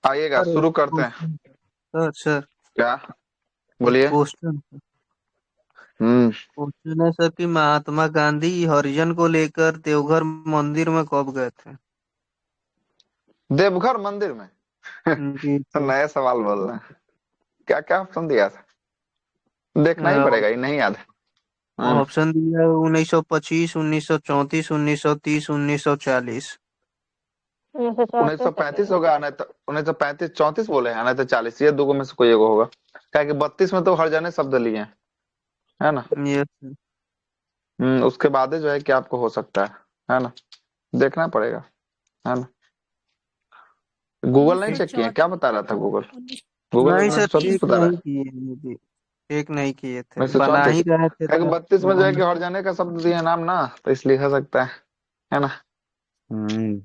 आइएगा, सर शुरू करते हैं। क्वेश्चन। सर क्या? एक बोलिए। क्वेश्चन। हम्म। क्वेश्चन है सर कि महात्मा गांधी हरिजन को लेकर देवघर मंदिर में कब गए थे? देवघर मंदिर में? जी तो सर। नया सवाल बोल रहे हैं। क्या क्या ऑप्शन दिया था? देखना ही पड़ेगा, ये नहीं याद है ना? ऑप्शन दिया 1925, 1934, 1930, 1940। 1935 होगा, नहीं तो 1935 34 बोले हैं, नहीं तो 40, ये दो में से कोई एक होगा। क्या कि 32 में तो हर जाने शब्द लिए हैं, है ना? ये सर। उसके बाद ही जो है कि आपको हो सकता है ना? देखना पड़ेगा, है ना? गूगल उन्नीस नहीं सौ ठीक। चेक किया? क्या चौंतीस बता रहा था गूगल? उन्नीस गूगल नहीं सर, 1934 चेक तीस बता रहा नहीं है। किए मुझे। चेक नहीं किए थे, बना 1934, ही रहे थे क्या कि तो। 32 में जो है कि हर जाने का शब्द दिए नाम ना, तो इसलिए हो सकता है ना? हम्म।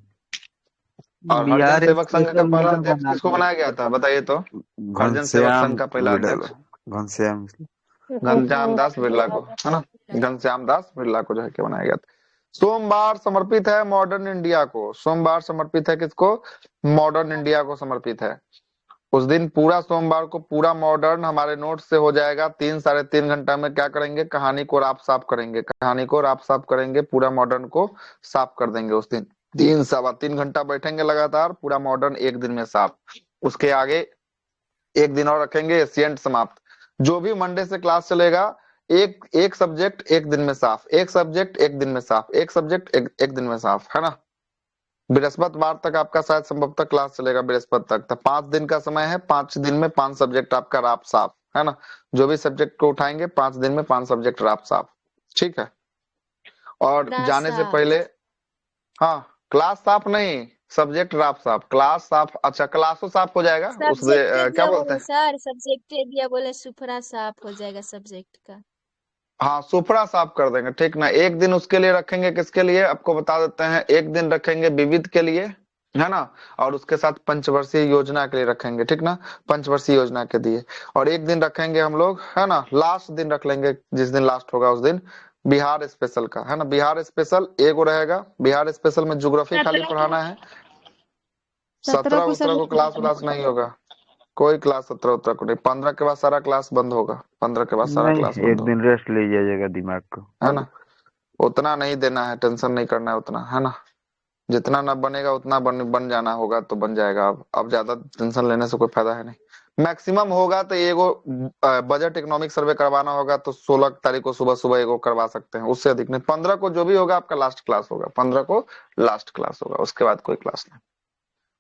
और हरिजन बिहार सेवक संघ का स्पेशल पहला मीटर अध्यक्ष बना किसको दिया। बनाया गया था, बताइए तो? हरिजन सेवक घनश्याम संघ का पहला बिरला। अध्यक्ष घनश्याम। घनश्याम दास बिरला को, है ना? घनश्याम दास बिरला को जो है कि बनाया गया था। सोमवार समर्पित है मॉडर्न इंडिया को। सोमवार समर्पित है किसको? मॉडर्न इंडिया को समर्पित है। उस दिन पूरा सोमवार को पूरा मॉडर्न हमारे नोट से हो जाएगा। 3 साढ़े 3 घंटा में क्या करेंगे? कहानी को राप साफ करेंगे, कहानी को राप साफ करेंगे, पूरा मॉडर्न को साफ कर देंगे उस दिन। 3 सवा 3 घंटा बैठेंगे लगातार, पूरा मॉडर्न एक दिन में साफ। उसके आगे एक दिन और रखेंगे, एशियंट समाप्त। जो भी मंडे से क्लास चलेगा, एक एक सब्जेक्ट एक दिन में साफ, एक सब्जेक्ट एक दिन में साफ, एक सब्जेक्ट एक दिन में साफ, है ना? बृहस्पतिवार तक आपका शायद संभवतः क्लास चलेगा, बृहस्पति तक। तो 5 दिन का समय है, 5 दिन में 5 सब्जेक्ट आपका राप साफ, है ना? जो भी सब्जेक्ट को उठाएंगे 5 दिन में 5 सब्जेक्ट राप साफ। ठीक है। और क्लास जाने से साफ। पहले, हाँ, क्लास साफ नहीं, सब्जेक्ट राप साफ, क्लास साफ। अच्छा, क्लासो साफ हो जाएगा सब्जेक्ट क्या दिया बोलते बोले हैं? सर, सब्जेक्ट दिया बोले, सुपरा साफ हो जाएगा सब्जेक्ट का। हाँ, सुपड़ा साफ कर देंगे, ठीक ना? एक दिन उसके लिए रखेंगे, किसके लिए आपको बता देते हैं। एक दिन रखेंगे विविध के लिए, है ना? और उसके साथ पंचवर्षीय योजना के लिए रखेंगे, ठीक ना? पंचवर्षीय योजना के लिए। और एक दिन रखेंगे हम लोग, है ना, लास्ट दिन रख लेंगे, जिस दिन लास्ट होगा उस दिन बिहार स्पेशल का, है ना? बिहार स्पेशल एगो रहेगा। बिहार स्पेशल में ज्योग्राफी खाली 17 को पढ़ाना है। 17 17 को सर 17 को क्लास व्लास नहीं होगा। कोई क्लास 17 को नहीं। 15 के बाद सारा क्लास बंद होगा। 15 के बाद सारा नहीं, क्लास बंद एक दिन होगा, रेस्ट ले जाइएगा दिमाग को। है ना? उतना नहीं देना है, टेंशन नहीं करना है उतना, है ना? जितना ना बनेगा उतना बन जाना होगा तो बन जाएगा। अब ज्यादा टेंशन लेने से कोई फायदा है नहीं। मैक्सिमम होगा तो एगो बजट इकोनॉमिक सर्वे करवाना होगा, तो 16 तारीख को सुबह सुबह एगो करवा सकते हैं, उससे अधिक नहीं। 15 को जो भी होगा आपका लास्ट क्लास होगा, 15 को लास्ट क्लास होगा, उसके बाद कोई क्लास नहीं।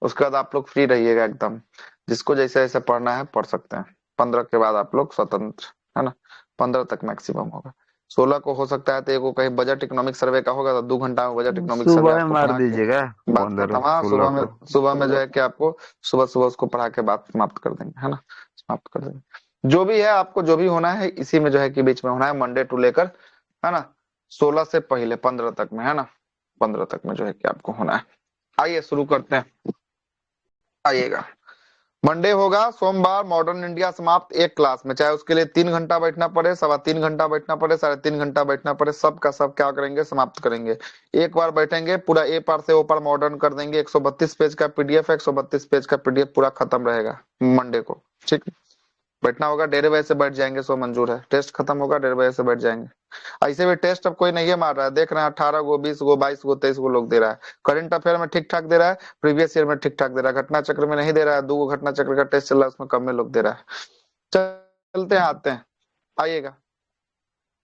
उसके बाद आप लोग फ्री रहिएगा एकदम, जिसको जैसे जैसे पढ़ना है पढ़ सकते हैं। 15 के बाद आप लोग स्वतंत्र, है ना? 15 तक मैक्सिमम होगा। 16 को हो सकता है तो एगो कहीं बजट इकोनॉमिक सर्वे का होगा, तो 2 घंटा में बजट इकोनॉमिक सर्वे सुबह में आपको मार पढ़ा के दीजिएगा। बात खत्म। 15 हाँ, 16 को। सुबह में जो है कि आपको सुबह सुबह उसको पढ़ा के बात समाप्त कर देंगे, है ना? समाप्त कर देंगे। जो भी है, आपको जो भी होना है इसी में जो है कि बीच में होना है, मंडे टू लेकर, है ना? 16 से पहले 15 तक में, है ना? 15 तक में जो है कि आपको होना है। आइए शुरू करते हैं। आइएगा, मंडे होगा, सोमवार मॉडर्न इंडिया समाप्त एक क्लास में। चाहे उसके लिए 3 घंटा बैठना पड़े, 3.25 घंटा बैठना पड़े, 3.5 घंटा बैठना पड़े, सब का सब क्या करेंगे? समाप्त करेंगे। एक बार बैठेंगे, पूरा ए पार से ओ पार मॉडर्न कर देंगे। 132 पेज का पीडीएफ है, 132 पेज का पीडीएफ पूरा खत्म रहेगा मंडे को। ठीक, बैठना होगा, 1:30 बजे से बैठ जाएंगे, सो मंजूर है। टेस्ट खत्म होगा, 1:30 बजे से बैठ जाएंगे। ऐसे भी टेस्ट अब कोई नहीं है मार रहा है, देख रहे हैं 18 गो 20 गो 22 गो 23 गो लोग दे रहा है। करंट अफेयर में ठीक ठाक दे रहा है, प्रीवियस ईयर में ठीक ठाक दे रहा है, घटना चक्र में नहीं दे रहा है। 2 घटना चक्र का टेस्ट चल रहा है, उसमें कम में लोग दे रहा है। चलते हैं, आते हैं, आइएगा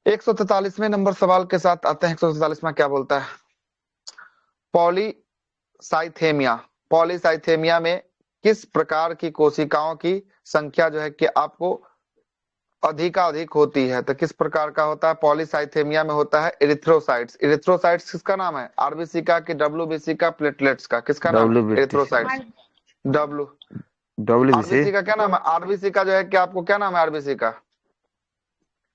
143वें नंबर सवाल के साथ आते हैं। 143वां क्या बोलता है? पॉलीसाइथेमिया। पॉलीसाइथेमिया में किस प्रकार की कोशिकाओं की संख्या जो है कि आपको अधिकाधिक होती है? तो किस प्रकार का होता है? पॉलीसाइथेमिया में होता है इरिथ्रोसाइट्स। इरिथ्रोसाइट्स किसका नाम है? आरबीसी का कि डब्ल्यूबीसी का? प्लेटलेट्स का? किसका नाम है? WBC। Erythrocytes. W WBC। RBC का क्या नाम है? आरबीसी का जो है कि आपको क्या नाम है? आरबीसी का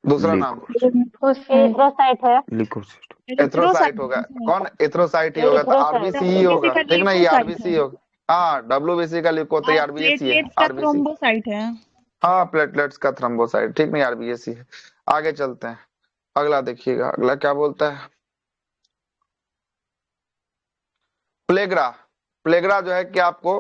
दूसरा नाम एरिथ्रोसाइट है। लिकोसिस्ट। एथ्रोसाइट होगा। कौन? एथ्रोसाइट ही होगा, तो एरिथ्रोसाइट। आरबीसी ही डब्ल्यूबीसी होगा, का ठीक ना? ये ल्यूकोसाइट आरबीसी है होगा। हाँ, डब्ल्यूबीसी का लिखो तो ये और आरबीएससी है, प्लेटलेट्स का आरबीसी। थ्रोम्बोसाइट है। हाँ, प्लेटलेट्स का थ्रोम्बोसाइट, ठीक नहीं, आरबीएससी है। आगे चलते हैं, अगला देखिएगा, अगला क्या बोलता है? प्लेग्रा। प्लेग्रा जो है कि आपको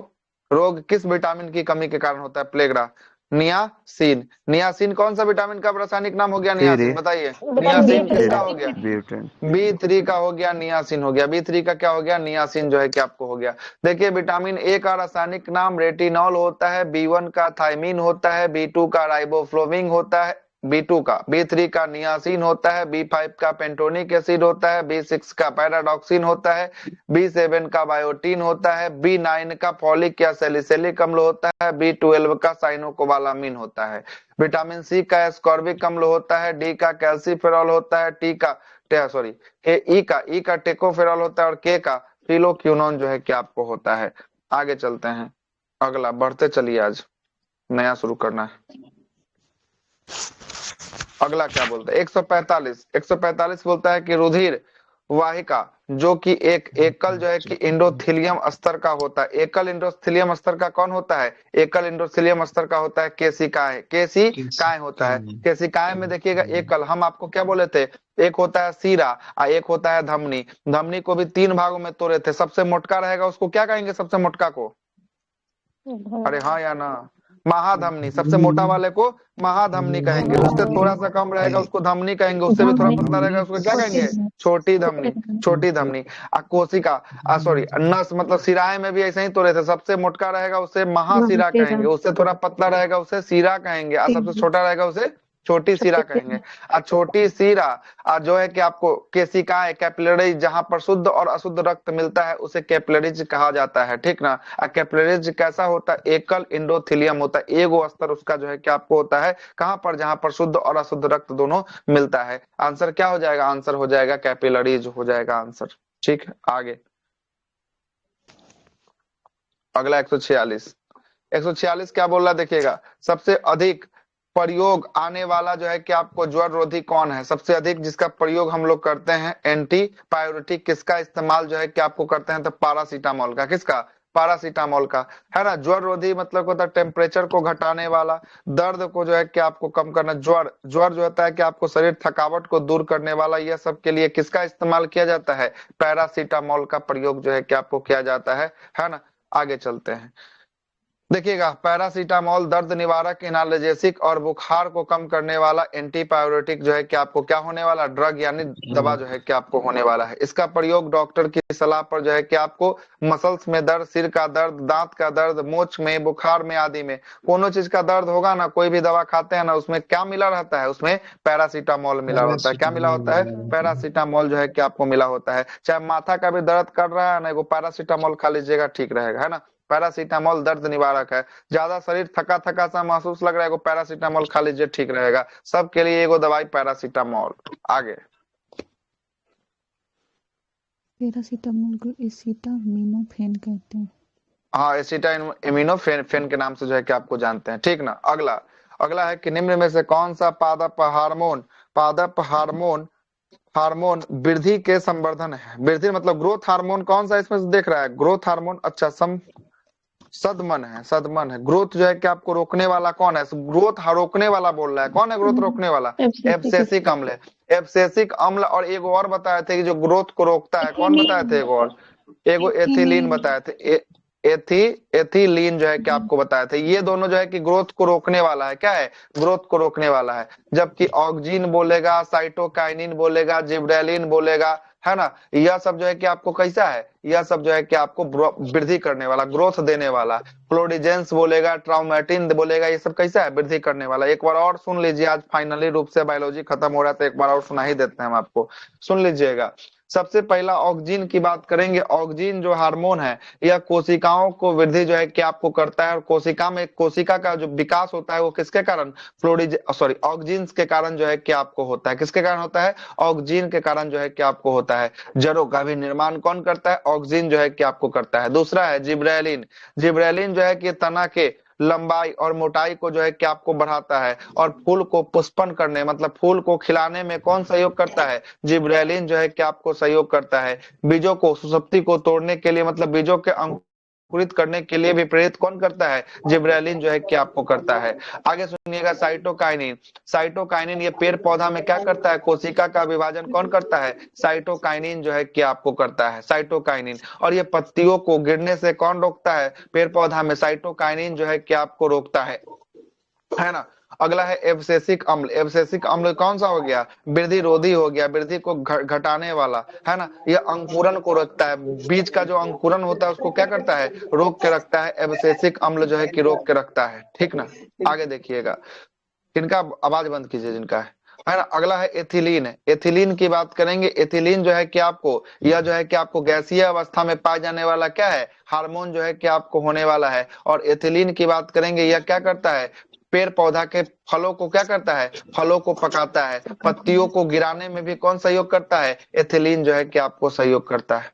रोग किस विटामिन की कमी के कारण होता है? प्लेगरा। नियासिन। नियासिन कौन सा विटामिन का रासायनिक नाम हो गया? नियासिन, बताइए। नियासिन किसका हो गया? ब्यूटेन। B3 का हो गया, नियासिन हो गया। B3 का क्या हो गया? नियासिन जो है कि आपको हो गया। देखिए विटामिन ए का रासायनिक नाम रेटिनॉल होता है, B1 का थायमीन होता है, B2 का राइबोफ्लोविन होता है, B2 का, B3 का नियासिन होता है, B5 का पेंटोनिक एसिड होता है, B6 का पैराडॉक्सिन होता है, B7 का बायोटीन होता है, B9 का फॉलिक या सैलिसिलिक अम्ल होता है, B12 का साइनोकोबालामिन होता है। विटामिन सी का एस्कॉर्बिक अम्ल होता है, डी का कैल्सीफेरॉल होता है, ई का टेकोफेरॉल होता है और के का फिलोक्विनोन जो है कि आपको होता है। आगे चलते हैं, अगला बढ़ते चलिए, आज नया शुरू करना है। अगला क्या बोलता है? 145 बोलता है कि रुधिर वाहिका जो कि एक एकल जो है कि इंडोथीलियम स्तर का होता है। एकल इंडोथीलियम स्तर का कौन होता है? एकल इंडोथीलियम स्तर का होता है केशिकाएं। केशिकाएं होता है। केशिकाएं में देखिएगा एकल, हम आपको क्या बोले थे? एक होता है सीरा और एक होता है धमनी। धमनी को भी 3 भागों में तोड़े थे। सबसे मोटका रहेगा उसको क्या कहेंगे? सबसे मोटका को, अरे हाँ या ना? महाधमनी। सबसे मोटा वाले को महाधमनी कहेंगे। उससे थोड़ा सा कम रहेगा उसको धमनी कहेंगे। उससे भी थोड़ा पतला रहेगा उसको क्या कहेंगे? छोटी धमनी। छोटी धमनी। कोशिका सॉरी नस, मतलब सिराएं में भी ऐसे ही तोड़े थे। सबसे मोटका रहेगा उसे महाशिरा कहेंगे, उससे थोड़ा पतला रहेगा उसे शिरा कहेंगे, और सबसे छोटा रहेगा उसे छोटी शिरा कहेंगे। और छोटी शिरा जो है कि आपको केशिकाएं, कैपिलरीज, जहां पर शुद्ध और अशुद्ध रक्त मिलता है उसे कैपिलरीज कहा जाता है, ठीक ना? कैपिलरीज कैसा होता है? एकल इंडोथीलियम होता है। एगो स्तर उसका जो है कि आपको होता है कहां पर? जहां पर शुद्ध और अशुद्ध रक्त दोनों मिलता है। आंसर क्या हो जाएगा? आंसर हो जाएगा कैपिलरीज हो जाएगा आंसर, ठीक है। आगे अगला 146 क्या बोल रहा है? देखिएगा, सबसे अधिक प्रयोग आने वाला जो है कि आपको ज्वर रोधी कौन है? सबसे अधिक जिसका प्रयोग हम लोग करते हैं एंटीबायोटिक किसका इस्तेमाल जो है कि आपको करते हैं? तो पैरासीटामोल का। किसका? पैरासीटामोल का, है ना। ज्वर रोधी मतलब होता है टेम्परेचर को घटाने वाला, दर्द को जो है कि आपको कम करना। ज्वर जो होता है कि आपको शरीर थकावट को दूर करने वाला, यह सब के लिए किसका इस्तेमाल किया जाता है? पैरासीटामोल का प्रयोग जो है कि आपको किया जाता है ना। आगे चलते हैं, देखिएगा, पैरासीटामोल दर्द निवारक, एनाल्जेसिक और बुखार को कम करने वाला एंटीबायोटिक जो है कि आपको क्या होने वाला? ड्रग यानी दवा जो है कि आपको होने वाला है। इसका प्रयोग डॉक्टर की सलाह पर जो है कि आपको मसल्स में दर्द, सिर का दर्द, दांत का दर्द, मोच में, बुखार में आदि में कोनो चीज का दर्द होगा ना, कोई भी दवा खाते हैं ना, उसमें क्या मिला रहता है? उसमें पैरासीटामोल मिला होता है। क्या मिला होता है? पैरासीटामोल जो है कि आपको मिला होता है। चाहे माथा का भी दर्द कर रहा है ना, एगो पैरासीटामोल खा लीजिएगा, ठीक रहेगा, है ना। पैरासीटामोल दर्द निवारक है। ज्यादा शरीर थका थका सा महसूस लग रहा है, पैरासीटामोल खा लीजिए, ठीक रहेगा। सबके लिए एगो दवाई पैरासीटामोल। आगे पैरासीटामोल को एसिटामिनोफेन कहते हैं। हाँ, एसिटामिनोफेन के नाम से जो है कि आपको जानते हैं, ठीक ना। अगला है कि निम्न में से कौन सा पादप हार्मोन वृद्धि के संवर्धन है? वृद्धि मतलब ग्रोथ हार्मोन कौन सा इसमें से देख रहा है? ग्रोथ हार्मोन, अच्छा सदमन है। ग्रोथ जो है कि आपको रोकने वाला कौन है? ग्रोथ रोकने वाला बोल रहा है, कौन है ग्रोथ रोकने वाला? एब्सेसिक अम्ल है। एब्सेसिक अम्ल, और एगो और बताए थे कि जो ग्रोथ को रोकता है, कौन बताए थे? एगो एथिलीन बताए थे। एथिलीन जो है कि आपको बताया था। ये दोनों जो है कि ग्रोथ को रोकने वाला है। क्या है? ग्रोथ को रोकने वाला है। जबकि ऑक्सिन बोलेगा, साइटोकाइनिन बोलेगा, जिब्रेलिन बोलेगा, है ना। यह सब जो है कि आपको कैसा है? यह सब जो है कि आपको वृद्धि करने वाला, ग्रोथ देने वाला। फ्लोरिजेंस बोलेगा, ट्राउमेटिन बोलेगा, ये सब कैसा है? वृद्धि करने वाला। एक बार और सुन लीजिए, आज फाइनली रूप से बायोलॉजी खत्म हो रहा है तो एक बार और सुना ही देते हैं हम आपको, सुन लीजिएगा। सबसे पहला ऑक्सिन की बात करेंगे। ऑक्सिन जो हार्मोन है, यह कोशिकाओं को वृद्धि जो है कि आपको करता है, और कोशिका का जो विकास होता है वो किसके कारण? ऑक्सिन के कारण जो है कि आपको होता है। किसके कारण होता है? ऑक्सिन के कारण जो है कि आपको होता है। जड़ों का भी निर्माण कौन करता है? ऑक्सिन जो है कि आपको करता है। दूसरा है जिब्रेलिन। जिब्रेलिन जो है कि तना के लंबाई और मोटाई को जो है कि आपको बढ़ाता है, और फूल को पुष्पन करने मतलब फूल को खिलाने में कौन सहयोग करता है? जिब्रेलिन जो है कि आपको सहयोग करता है। बीजों को, सुसप्ति को तोड़ने के लिए मतलब बीजों के अंकुरित करने के लिए भी प्रेरित कौन करता है? जिब्रेलिन जो है कि आपको करता है। आगे सुनिएगा, साइटोकाइनिन। साइटोकाइनिन ये पेड़ पौधा में क्या करता है? कोशिका का विभाजन कौन करता है? साइटोकाइनिन जो है कि आपको करता है, साइटोकाइनिन। और ये पत्तियों को गिरने से कौन रोकता है? पेड़ पौधा में साइटोकाइनिन जो है कि आपको रोकता है ना। अगला है एब्सेसिक अम्ल। एब्सेसिक अम्ल कौन सा हो गया? वृद्धि रोधी हो गया, वृद्धि को घटाने वाला, है ना। ये अंकुरन को रोकता है, बीज का जो अंकुरन होता है उसको क्या करता है? रोक के रखता है। एब्सेसिक अम्ल जो है कि रोक के रखता है, ठीक ना। आगे देखिएगा, इनका आवाज बंद कीजिए जिनका है ना। अगला है एथिलीन। एथिलीन की बात करेंगे। एथिलीन जो है कि आपको, यह जो है कि आपको गैसीय अवस्था में पाए जाने वाला क्या है? हार्मोन जो है कि आपको होने वाला है। और एथिलीन की बात करेंगे, यह क्या करता है? पेड़ पौधा के फलों को क्या करता है? फलों को पकाता है। पत्तियों को गिराने में भी कौन सहयोग करता है? एथिलीन जो है कि आपको सहयोग करता है।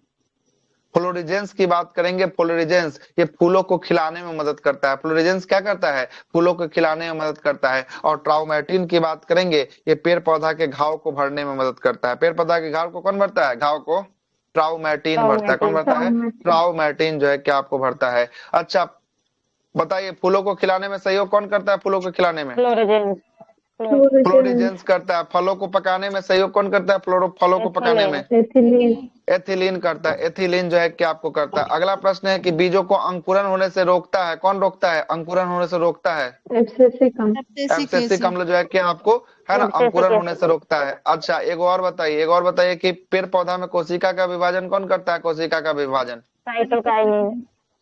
फ्लोरिजेंस की बात करेंगे। फ्लोरिजेंस ये फूलों को खिलाने में मदद करता है। फ्लोरिजेंस क्या करता है? फूलों को खिलाने में मदद करता है। और ट्राउमेटिन की बात करेंगे, ये पेड़ पौधा के घाव को भरने में मदद करता है। पेड़ पौधा के घाव को कौन भरता है? घाव को ट्राउमेटिन भरता है। कौन भरता है? ट्राउमेटिन जो है कि आपको भरता है। अच्छा बताइए, फूलों को खिलाने में सहयोग कौन करता है? फूलों को खिलाने में फ्लोरिजेंस करता है। फलों को पकाने में सहयोग कौन करता है? फलों को पकाने में एथिलीन करता है। एथिलीन जो है कि आपको करता है। अगला प्रश्न है कि बीजों को अंकुरन होने से रोकता है, कौन रोकता है? अंकुरन होने से रोकता है। एब्सेसिक अम्ल जो है कि आपको, है ना, अंकुरन होने से रोकता है। अच्छा एक और बताइए, एक और बताइए कि पेड़ पौधा में कोशिका का विभाजन कौन करता है? कोशिका का विभाजन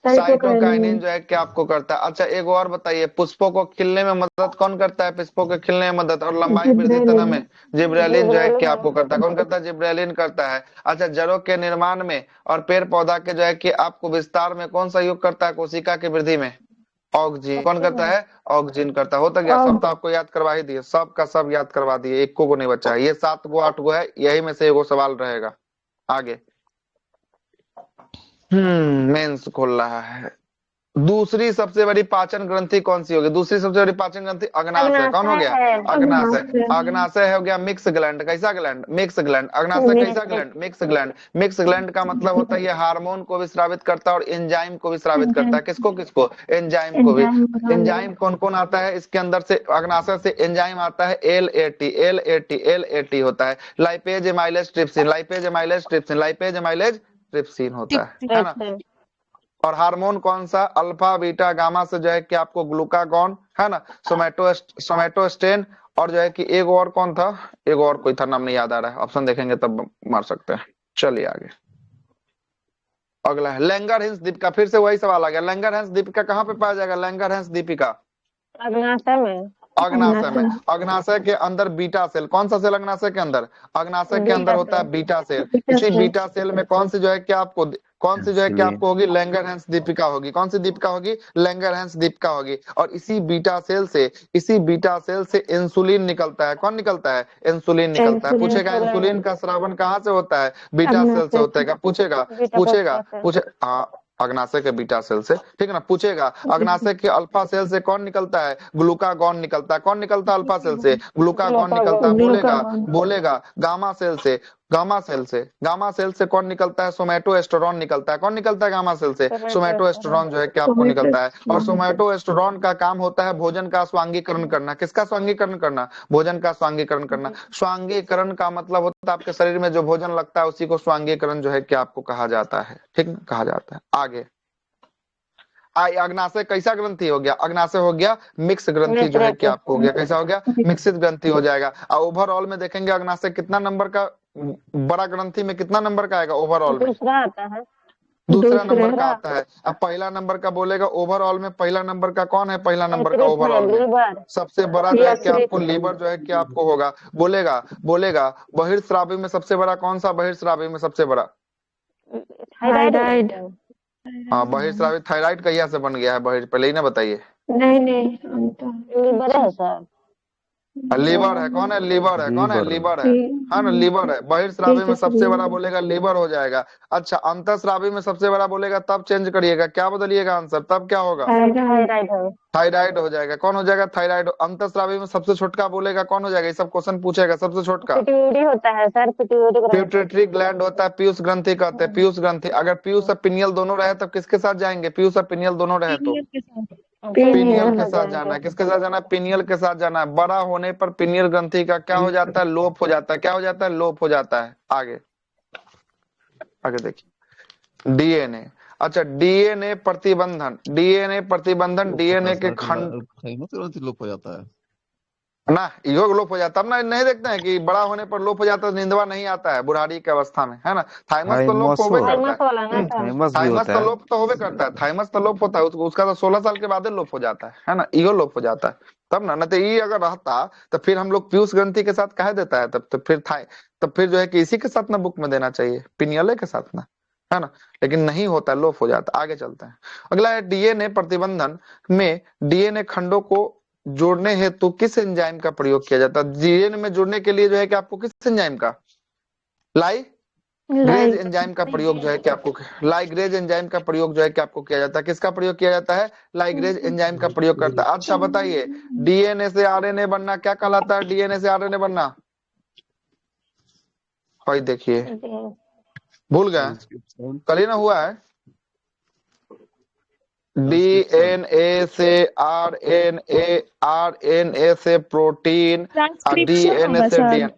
साइटोकाइनिन जो है कि आपको करता है। अच्छा एक और बताइए, पुष्पों को खिलने में मदद कौन करता है? पुष्पों के खिलने में मदद और लंबाई वृद्धि तना में जिब्रेलिन जो है कि आपको करता है। कौन करता है? जिब्रेलिन करता है। अच्छा जड़ों के निर्माण में और पेड़ पौधा के जो है कि आपको विस्तार में कौन सहयोग करता है? कोशिका की वृद्धि में ऑक्जिन। कौन करता है? ऑक्जिन करता है। होता गया, सब तो आपको याद करवा ही दिए, सब का सब याद करवा दिए, एक को नहीं बचा है। ये 7 गो 8 गो है, यही में से एगो सवाल रहेगा। आगे मेंस खोल रहा है। दूसरी सबसे बड़ी पाचन ग्रंथि कौन सी होगी? दूसरी सबसे बड़ी पाचन ग्रंथि अग्नाशय। कौन हो गया? अग्नाशय। अग्नाशय हो गया मिक्स ग्लैंड। कैसा ग्लैंड? Mix gland. अग्नाशय कैसा gland? Mix gland. Mix gland का मतलब होता है ये हार्मोन को भी स्रावित करता है और एंजाइम को भी स्रावित करता है। किसको किसको? एंजाइम को भी। एंजाइम कौन कौन आता है इसके अंदर से? अग्नाशय से एंजाइम आता है LAT। LAT होता है lipase amylase trypsin. Lipase amylase trypsin, lipase amylase trypsin होता है ना। और हार्मोन कौन सा? अल्फा बीटा गामा से जो है कि आपको ग्लूकागॉन, है ना, सोमैटोस्टेन। और जो है कि एक और कौन था? एक और कोई था, नाम नहीं याद आ रहा है, ऑप्शन देखेंगे तब मार सकते हैं। चलिए आगे। अगला है लैंगरहैंस दीपिका। फिर से वही सवाल आ गया, लैंगरहैंस दीपिका कहाँ पे पाया जाएगा? लैंगरहैंस दीपिका अग्नाशय में। अग्नाशय में। अग्नाशय के अंदर बीटा सेल। कौन सा सेल अग्नाशय के अंदर? अग्नाशय के अंदर होता है बीटा सेल। इसी बीटा सेल में कौन सी जो है कि आपको, कौन सी जो है कि आपको होगी? लैंगरहैंस दीपिका होगी। कौन सी दीपिका होगी? लैंगरहैंस दीपिका होगी। और इसी बीटा सेल से इंसुलिन निकलता है। कौन निकलता है? इंसुलिन निकलता है। पूछेगा इंसुलिन का स्रावन कहाँ से होता है? बीटा सेल से होता है। पूछेगा हाँ, अग्नाशय के बीटा सेल से, ठीक है ना। पूछेगा अग्नाशय के अल्फा सेल से कौन निकलता है? ग्लूकागॉन निकलता है। कौन निकलता है अल्फा सेल से? ग्लूकागॉन निकलता है। बोलेगा गामा सेल से कौन निकलता है? सोमैटोएस्टेरोन निकलता है। कौन निकलता है गामा सेल से? सोमैटोएस्टेरोन जो है कि आपको निकलता है। और सोमैटोएस्टेरोन का काम होता है भोजन का स्वांगीकरण करना। किसका स्वांगीकरण करना? भोजन का स्वांगीकरण करना। स्वांगीकरण का मतलब होता है आपके शरीर में जो भोजन लगता है उसी को स्वांगीकरण जो है कि आपको कहा जाता है, ठीक है, कहा जाता है। आगे अग्नाशय कैसा ग्रंथि हो गया? अग्नाशय हो गया मिक्स ग्रंथि जो है कि आपको हो गया, कैसा हो गया? मिक्सित ग्रंथि हो जाएगा। और ओवरऑल में देखेंगे अग्नाशय कितना नंबर का, बड़ा ग्रंथि में कितना नंबर का आएगा ओवरऑल में? दूसरा आता है। दूसरा नंबर का आता है। अब पहला नंबर का बोलेगा ओवरऑल में, पहला नंबर का कौन है? पहला नंबर का ओवरऑल में सबसे बड़ा जो है कि आपको लीवर जो है कि आपको होगा। बोलेगा बहिर्स्रावी में सबसे बड़ा कौन सा? बहिर्स्रावी में सबसे बड़ा थायराइड। हाँ, बहिर्स्रावी थायराइड कहिया से बन गया है? पहले ही ना बताइए। नहीं लीवर है सर। लीवर है, कौन है? लीवर है, कौन है? लीवर। लीवर है ना? लीवर है। बहिर्स्रावी में सबसे बड़ा बोलेगा लीवर हो जाएगा। अच्छा, अंतःस्रावी में सबसे बड़ा बोलेगा तब चेंज करिएगा, क्या बदलिएगा आंसर, तब क्या होगा? थायराइड है। थायराइड हो जाएगा। कौन हो जाएगा? थायराइड। अंतःस्रावी में सबसे छोटका बोलेगा, कौन हो जाएगा? ये सब क्वेश्चन पूछेगा, सबसे छोटका पिट्यूटरी होता है सर, पिट्यूटरी ग्रंथि। पिट्यूटरी ग्लैंड होता है, पीयूष ग्रंथि कहते हैं, पीयूष ग्रंथि। अगर पीयूष और पिनियल दोनों रहे तो किसके साथ जाएंगे? पीयूष और पिनियल दोनों रहे तो पिनियल के साथ जाना है। किसके साथ जाना है? पिनियल के साथ जाना है। बड़ा होने पर पिनियल ग्रंथि का क्या हो जाता है? लोप हो जाता है। क्या हो जाता है? लोप हो जाता है। आगे आगे देखिए, डीएनए। अच्छा, डीएनए प्रतिबंधन, डीएनए प्रतिबंधन, डीएनए के खंड लोप हो जाता है ना, यो लोप हो जाता है। अब ना नहीं देखते हैं कि बड़ा होने पर लोप हो जाता है, नींदवा नहीं आता है बुढ़ारी की अवस्था में, है ना? थाइमस तो लोप होवे करता थाइमस वाला ना है। सर। फेमस भी थाइमस होता तो है। लोप तो होवे करता है, थाइमस तो लोप होता है, उसका तो 16 साल के बाद ही लोप हो जाता है ना? इहो लोप हो जाता है तब ना, नहीं तो ये अगर रहता तो फिर हम लोग पीयूष ग्रंथि के साथ कह देता है, तब तो फिर था, तब फिर जो है कि इसी के साथ ना बुक में देना चाहिए, पिनियले के साथ ना, है ना? लेकिन नहीं होता, लोप हो जाता। आगे चलते हैं। अगला है डीएनए प्रतिबंधन में डीएनए खंडों को जोड़ने हेतु किस एंजाइम का प्रयोग किया जाता है? डीएनए में जोड़ने के लिए जो है कि आपको किस एंजाइम का, लाइग्रेज एंजाइम का प्रयोग जो है कि आपको, लाइग्रेज एंजाइम का प्रयोग जो है कि आपको किया जाता है। किसका प्रयोग किया जाता है? लाइग्रेज एंजाइम का प्रयोग करता है। अच्छा बताइए, डीएनए से आरएनए बनना क्या कहलाता है? डीएनए से आरएनए बनना, भाई देखिए भूल गए, कल ही ना हुआ है। डीएनए से आरएनए, आरएनए से प्रोटीन, डीएनए से डीएनए,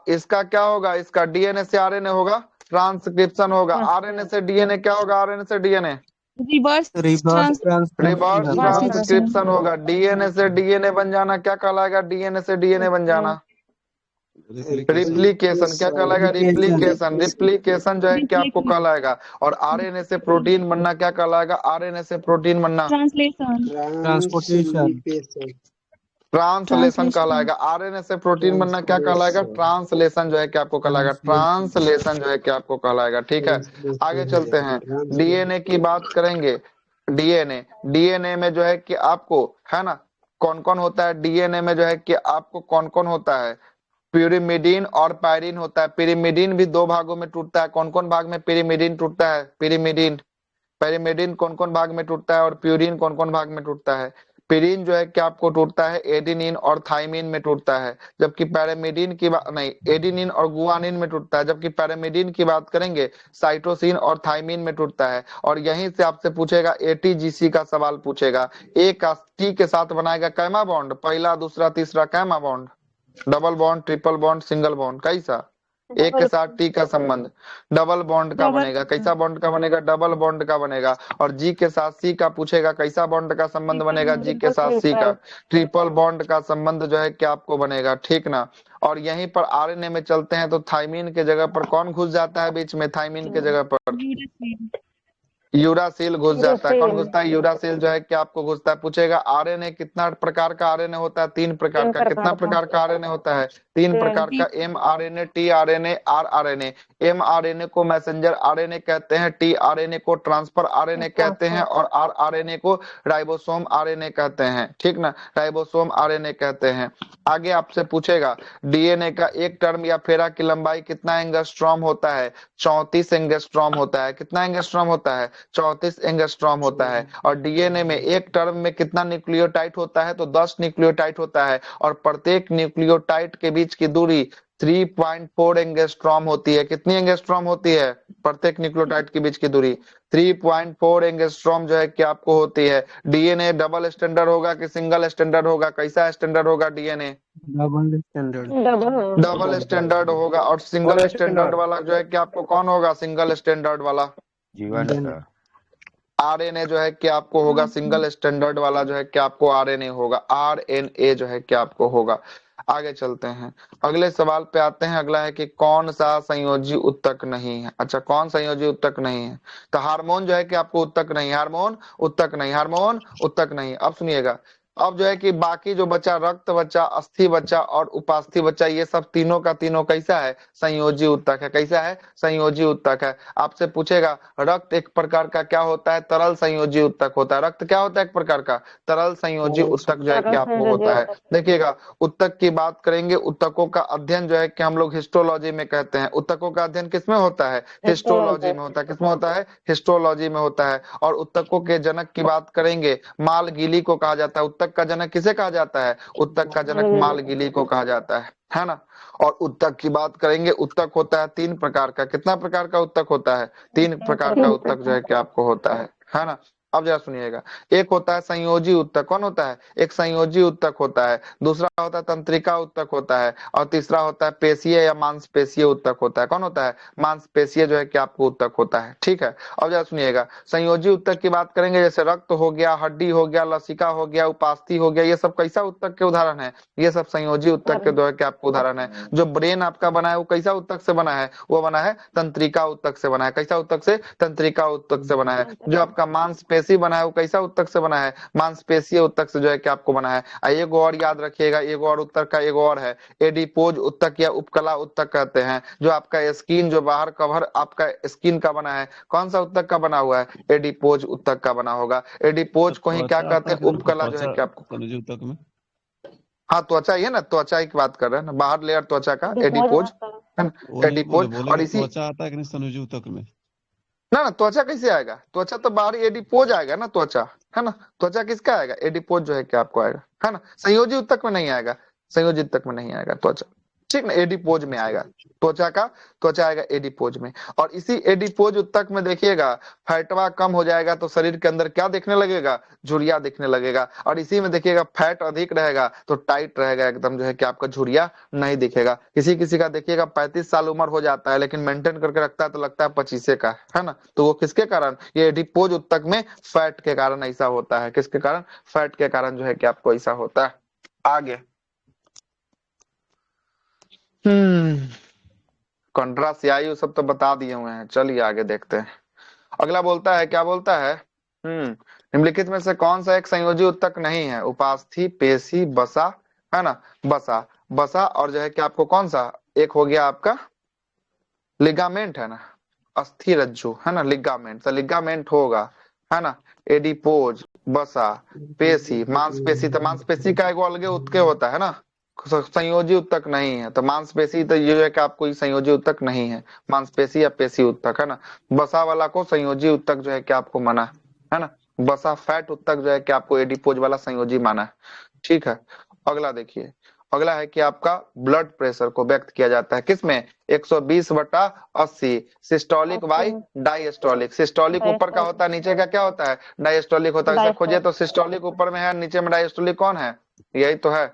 इसका क्या होगा? इसका डीएनए से आरएनए होगा, ट्रांसक्रिप्शन होगा। आरएनए से डीएनए क्या होगा? आरएनए से DNA reverse reverse reverse transcription होगा। डीएनए से डीएनए बन जाना क्या कहलाएगा? डीएनए से डीएनए बन जाना रिप्लीकेशन। क्या कहलाएगा? रिप्लीकेशन। रिप्लीकेशन जो है कि आपको कहलाएगा। और आरएनए से प्रोटीन बनना क्या कहलाएगा? आरएनए से प्रोटीन बनना ट्रांसपोर्टेशन। ट्रांसलेशन कहलाएगा। आरएनए से प्रोटीन बनना क्या कहलाएगा? ट्रांसलेशन जो है कि आपको कहलाएगा, ट्रांसलेशन जो है कि आपको कहलाएगा। ठीक है, आगे चलते हैं। डीएनए की बात करेंगे। डीएनए, डीएनए में जो है कि आपको, है ना, कौन कौन होता है? डीएनए में जो है कि आपको कौन कौन होता है? pyrimidine और पायरिन होता है। pyrimidine भी दो भागों में टूटता है। कौन कौन भाग में pyrimidine टूटता है? pyrimidine, pyrimidine कौन कौन भाग में टूटता है? और प्यूरिन कौन कौन भाग में टूटता है? pyrin जो है कि आपको टूटता है एडिनिन और थाइमिन में टूटता है, जबकि पैरामिडिन की बात नहीं, एडिनिन और गुआनिन में टूटता है, जबकि पैरामिडिन की बात करेंगे साइटोसिन और थाइमिन में टूटता है। और यहीं से आपसे पूछेगा, एटीजीसी का सवाल पूछेगा। ए का टी के साथ बनाएगा कैमा बॉन्ड, पहला दूसरा तीसरा कैमा bond, double bond, triple bond, single bond, कैसा? एक के साथ टी का संबंध डबल बॉन्ड का बनेगा। कैसा बॉन्ड का बनेगा? डबल बॉन्ड का बनेगा। और जी के साथ सी का पूछेगा, कैसा बॉन्ड का संबंध बनेगा? जी के साथ सी का ट्रिपल बॉन्ड का संबंध जो है कि आपको बनेगा। ठीक ना? और यहीं पर आरएनए में चलते हैं तो थाइमिन के जगह पर कौन घुस जाता है बीच में? थाइमिन के जगह पर यूरासिल घुस जाता है। कौन घुसता है? यूरासिल जो है कि आपको घुसता है। पूछेगा आरएनए कितना प्रकार का आरएनए होता है? 3 प्रकार का। कितना प्रकार का आरएनए होता है? 3 प्रकार का। M RNA, T RNA, R RNA. M RNA को मैसेंजर आरएनए कहते हैं, टी आरएनए को ट्रांसफर आरएनए कहते हैं, और आर आरएनए को राइबोसोम आरएनए कहते हैं। ठीक ना? राइबोसोम आरएनए कहते हैं। आगे आपसे पूछेगा डीएनए का एक टर्म या फेरा की लंबाई कितना एंगस्ट्रॉम होता है? 34 एंगस्ट्रॉम होता है। कितना एंगस्ट्रॉम होता है? 34 एंगस्ट्रॉम होता है। और डीएनए में एक टर्म में कितना न्यूक्लियोटाइड होता है? तो 10 न्यूक्लियोटाइड होता है। और प्रत्येक न्यूक्लियोटाइड के बीच की दूरी 3.4 एंगस्ट्रॉम होती है। कितनी एंगस्ट्रॉम होती है? प्रत्येक न्यूक्लियोटाइड के बीच की दूरी 3.4 एंगस्ट्रॉम जो है कि आपको होती है। डीएनए डबल स्टैंडर्ड होगा कि सिंगल स्टैंडर्ड होगा? कैसा स्टैंडर्ड होगा DNA? Double standard. Double standard होगा। और सिंगल स्टैंडर्ड वाला जो है कि आपको कौन होगा? सिंगल स्टैंडर्ड वाला जीवन का आरएनए जो है कि आपको होगा। सिंगल स्टैंडर्ड वाला जो है कि आपको आरएनए होगा। आरएनए जो है कि आपको होगा। आगे चलते हैं, अगले सवाल पे आते हैं। अगला है कि कौन सा संयोजी उत्तक नहीं है? अच्छा, कौन संयोजी उत्तक नहीं है? तो हार्मोन जो है कि आपको उत्तक नहीं, हार्मोन उत्तक नहीं, हार्मोन उत्तक नहीं। अब सुनिएगा, अब जो है कि बाकी जो बचा रक्त बच्चा, अस्थि बच्चा और उपास्थि बच्चा, ये सब तीनों का तीनों कैसा है? संयोजी उत्तक है। कैसा है? संयोजी उत्तक है। आपसे पूछेगा रक्त एक प्रकार का क्या होता है? तरल संयोजी उत्तक होता है। रक्त क्या होता है? एक प्रकार का तरल संयोजी उत्तक जो है कि आपको होता है। देखिएगा उत्तक की बात करेंगे, उत्तकों का अध्ययन जो है कि हम लोग हिस्टोलॉजी में कहते हैं। उत्तकों का अध्ययन किसमें होता है? हिस्टोलॉजी में होता है। किसमें होता है? हिस्टोलॉजी में होता है। और उत्तकों के जनक की बात करेंगे, मालगीली को कहा जाता है। उत्तक का जनक किसे कहा जाता है? उत्तक का जनक मालगीली को कहा जाता है ना। और उत्तक की बात करेंगे, उत्तक होता है 3 प्रकार का। कितना प्रकार का उत्तक होता है? 3 प्रकार का उत्तक जो है कि आपको होता है ना। अब जरा सुनिएगा, एक होता है संयोजी उत्तक। कौन होता है? एक संयोजी उत्तक होता है। दूसरा होता है तंत्रिका उत्तक होता है। और तीसरा होता है पेशीय या मांसपेशीय उत्तक होता है। कौन होता है? मांसपेशीय जो है कि आपको उत्तक होता है। ठीक है, अब जरा सुनिएगा, संयोजी उत्तक की बात करेंगे, जैसे रक्त हो गया, हड्डी हो गया, लसिका हो गया, उपास्थि हो गया, ये सब कैसा उत्तक के उदाहरण है? ये सब संयोजी उत्तक के जो है कि आपको उदाहरण है। जो ब्रेन आपका बना है वो कैसा उत्तक से बना है? वो बना है तंत्रिका उत्तक से बना है। कैसा उत्तक से? तंत्रिका उत्तक से बना है। जो आपका मांसपेशी बना है वो कैसा उत्तक से बना है? मांसपेशीय उत्तक से जो है कि आपको बना है। एक और याद रखिएगा, एक और उत्तक का एक और है, एडिपोज उत्तक या उपकला उत्तक कहते हैं। जो आपका स्किन, जो बाहर कवर आपका स्किन का बना है, कौन सा उत्तक का बना हुआ है? एडिपोज उत्तक का बना होगा। एडिपोज को ही क्या कहते हैं? उपकला जो है कि आपको। संयोजी उत्तक में हाँ, त्वचा, ये ना त्वचा की बात कर रहे हैं ना, बाहर लेयर त्वचा का एडिपोज है ना, वो नहीं बोले एडिपोज। बोले और कि इसी त्वचा आता है कि नहीं संयोजी उत्तक में? ना ना, त्वचा कैसे आएगा? त्वचा तो बाहर एडिपोज आएगा ना, त्वचा है ना। त्वचा किसका आएगा? एडिपोज जो है कि आपको आएगा, है ना। संयोजी उत्तक में नहीं आएगा, संयोजी उत्तक में नहीं आएगा त्वचा, ठीक ना। एडिपोज में आएगा त्वचा का, त्वचा आएगा एडिपोज में। और इसी एडिपोज उत्तक में देखिएगा, फैटवा कम हो जाएगा तो शरीर के अंदर क्या दिखने लगेगा? झुर्रिया दिखने लगेगा। और इसी में देखिएगा फैट अधिक रहेगा तो टाइट रहेगा एकदम, जो है कि आपका झुर्रिया नहीं दिखेगा। किसी किसी का देखिएगा 35 साल उम्र हो जाता है लेकिन मेंटेन करके रखता है तो लगता है 25 का है ना। तो वो किसके कारण? ये एडिपोज उत्तक में फैट के कारण ऐसा होता है। किसके कारण? फैट के कारण जो है कि आपको ऐसा होता है। आगे कंट्रासियायु सब तो बता दिए हुए हैं, चलिए आगे देखते हैं। अगला बोलता है, क्या बोलता है? निम्नलिखित में से कौन सा एक संयोजी उत्तक नहीं है? उपास्थि, पेशी, बसा, है ना। बसा, बसा और जो है कि आपको कौन सा एक हो गया आपका? लिगामेंट है ना, अस्थि रज्जु है ना, लिगामेंट। तो लिगामेंट होगा, है ना। एडिपोज, बसा, पेशी, मांसपेशी। तो मांसपेशी का एगो अलगे उत्तक होता है ना, संयोजी उत्तक नहीं है। तो मांसपेशी तो ये है कि आपको संयोजी उत्तक नहीं है, मांसपेशी या पेशी उत्तक, है ना। बसा वाला को संयोजी उत्तक जो है कि आपको माना है ना। बसा फैट उत्तक जो है कि आपको एडिपोज वाला संयोजी माना है। ठीक है, अगला देखिए, अगला है कि आपका ब्लड प्रेशर को व्यक्त किया जाता है किसमें? 120/80, सिस्टोलिक बाई डायस्टोलिक। सिस्टोलिक ऊपर का होता है, नीचे का क्या होता है? डायस्टोलिक होता है। इसे खोजिए तो सिस्टोलिक ऊपर में है, नीचे में डायस्टोलिक कौन है? यही तो है,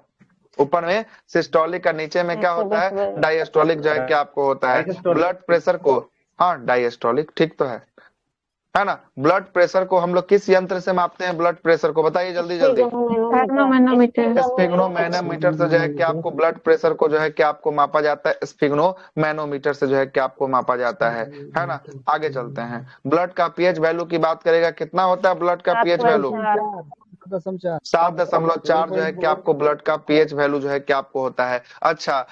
ऊपर में सिस्टोलिक का, नीचे में क्या होता है? डायस्टोलिक जो है कि आपको होता है। ब्लड प्रेशर को, हाँ डायस्टोलिक, ठीक तो है ना। ब्लड प्रेशर को हम लोग किस यंत्र से मापते हैं? ब्लड प्रेशर को बताइए जल्दी जल्दी। स्फिग्नोमैनोमीटर से जो है कि आपको ब्लड प्रेशर को जो है कि आपको मापा जाता है। स्फिग्नोमैनोमीटर से जो है कि आपको मापा जाता है ना। आगे चलते हैं, ब्लड का पीएच वैल्यू की बात करेगा, कितना होता है ब्लड का पीएच वैल्यू? 7.4 जो है कि आपको ब्लड का पीएच वैल्यू जो है कि आपको होता है। अच्छा,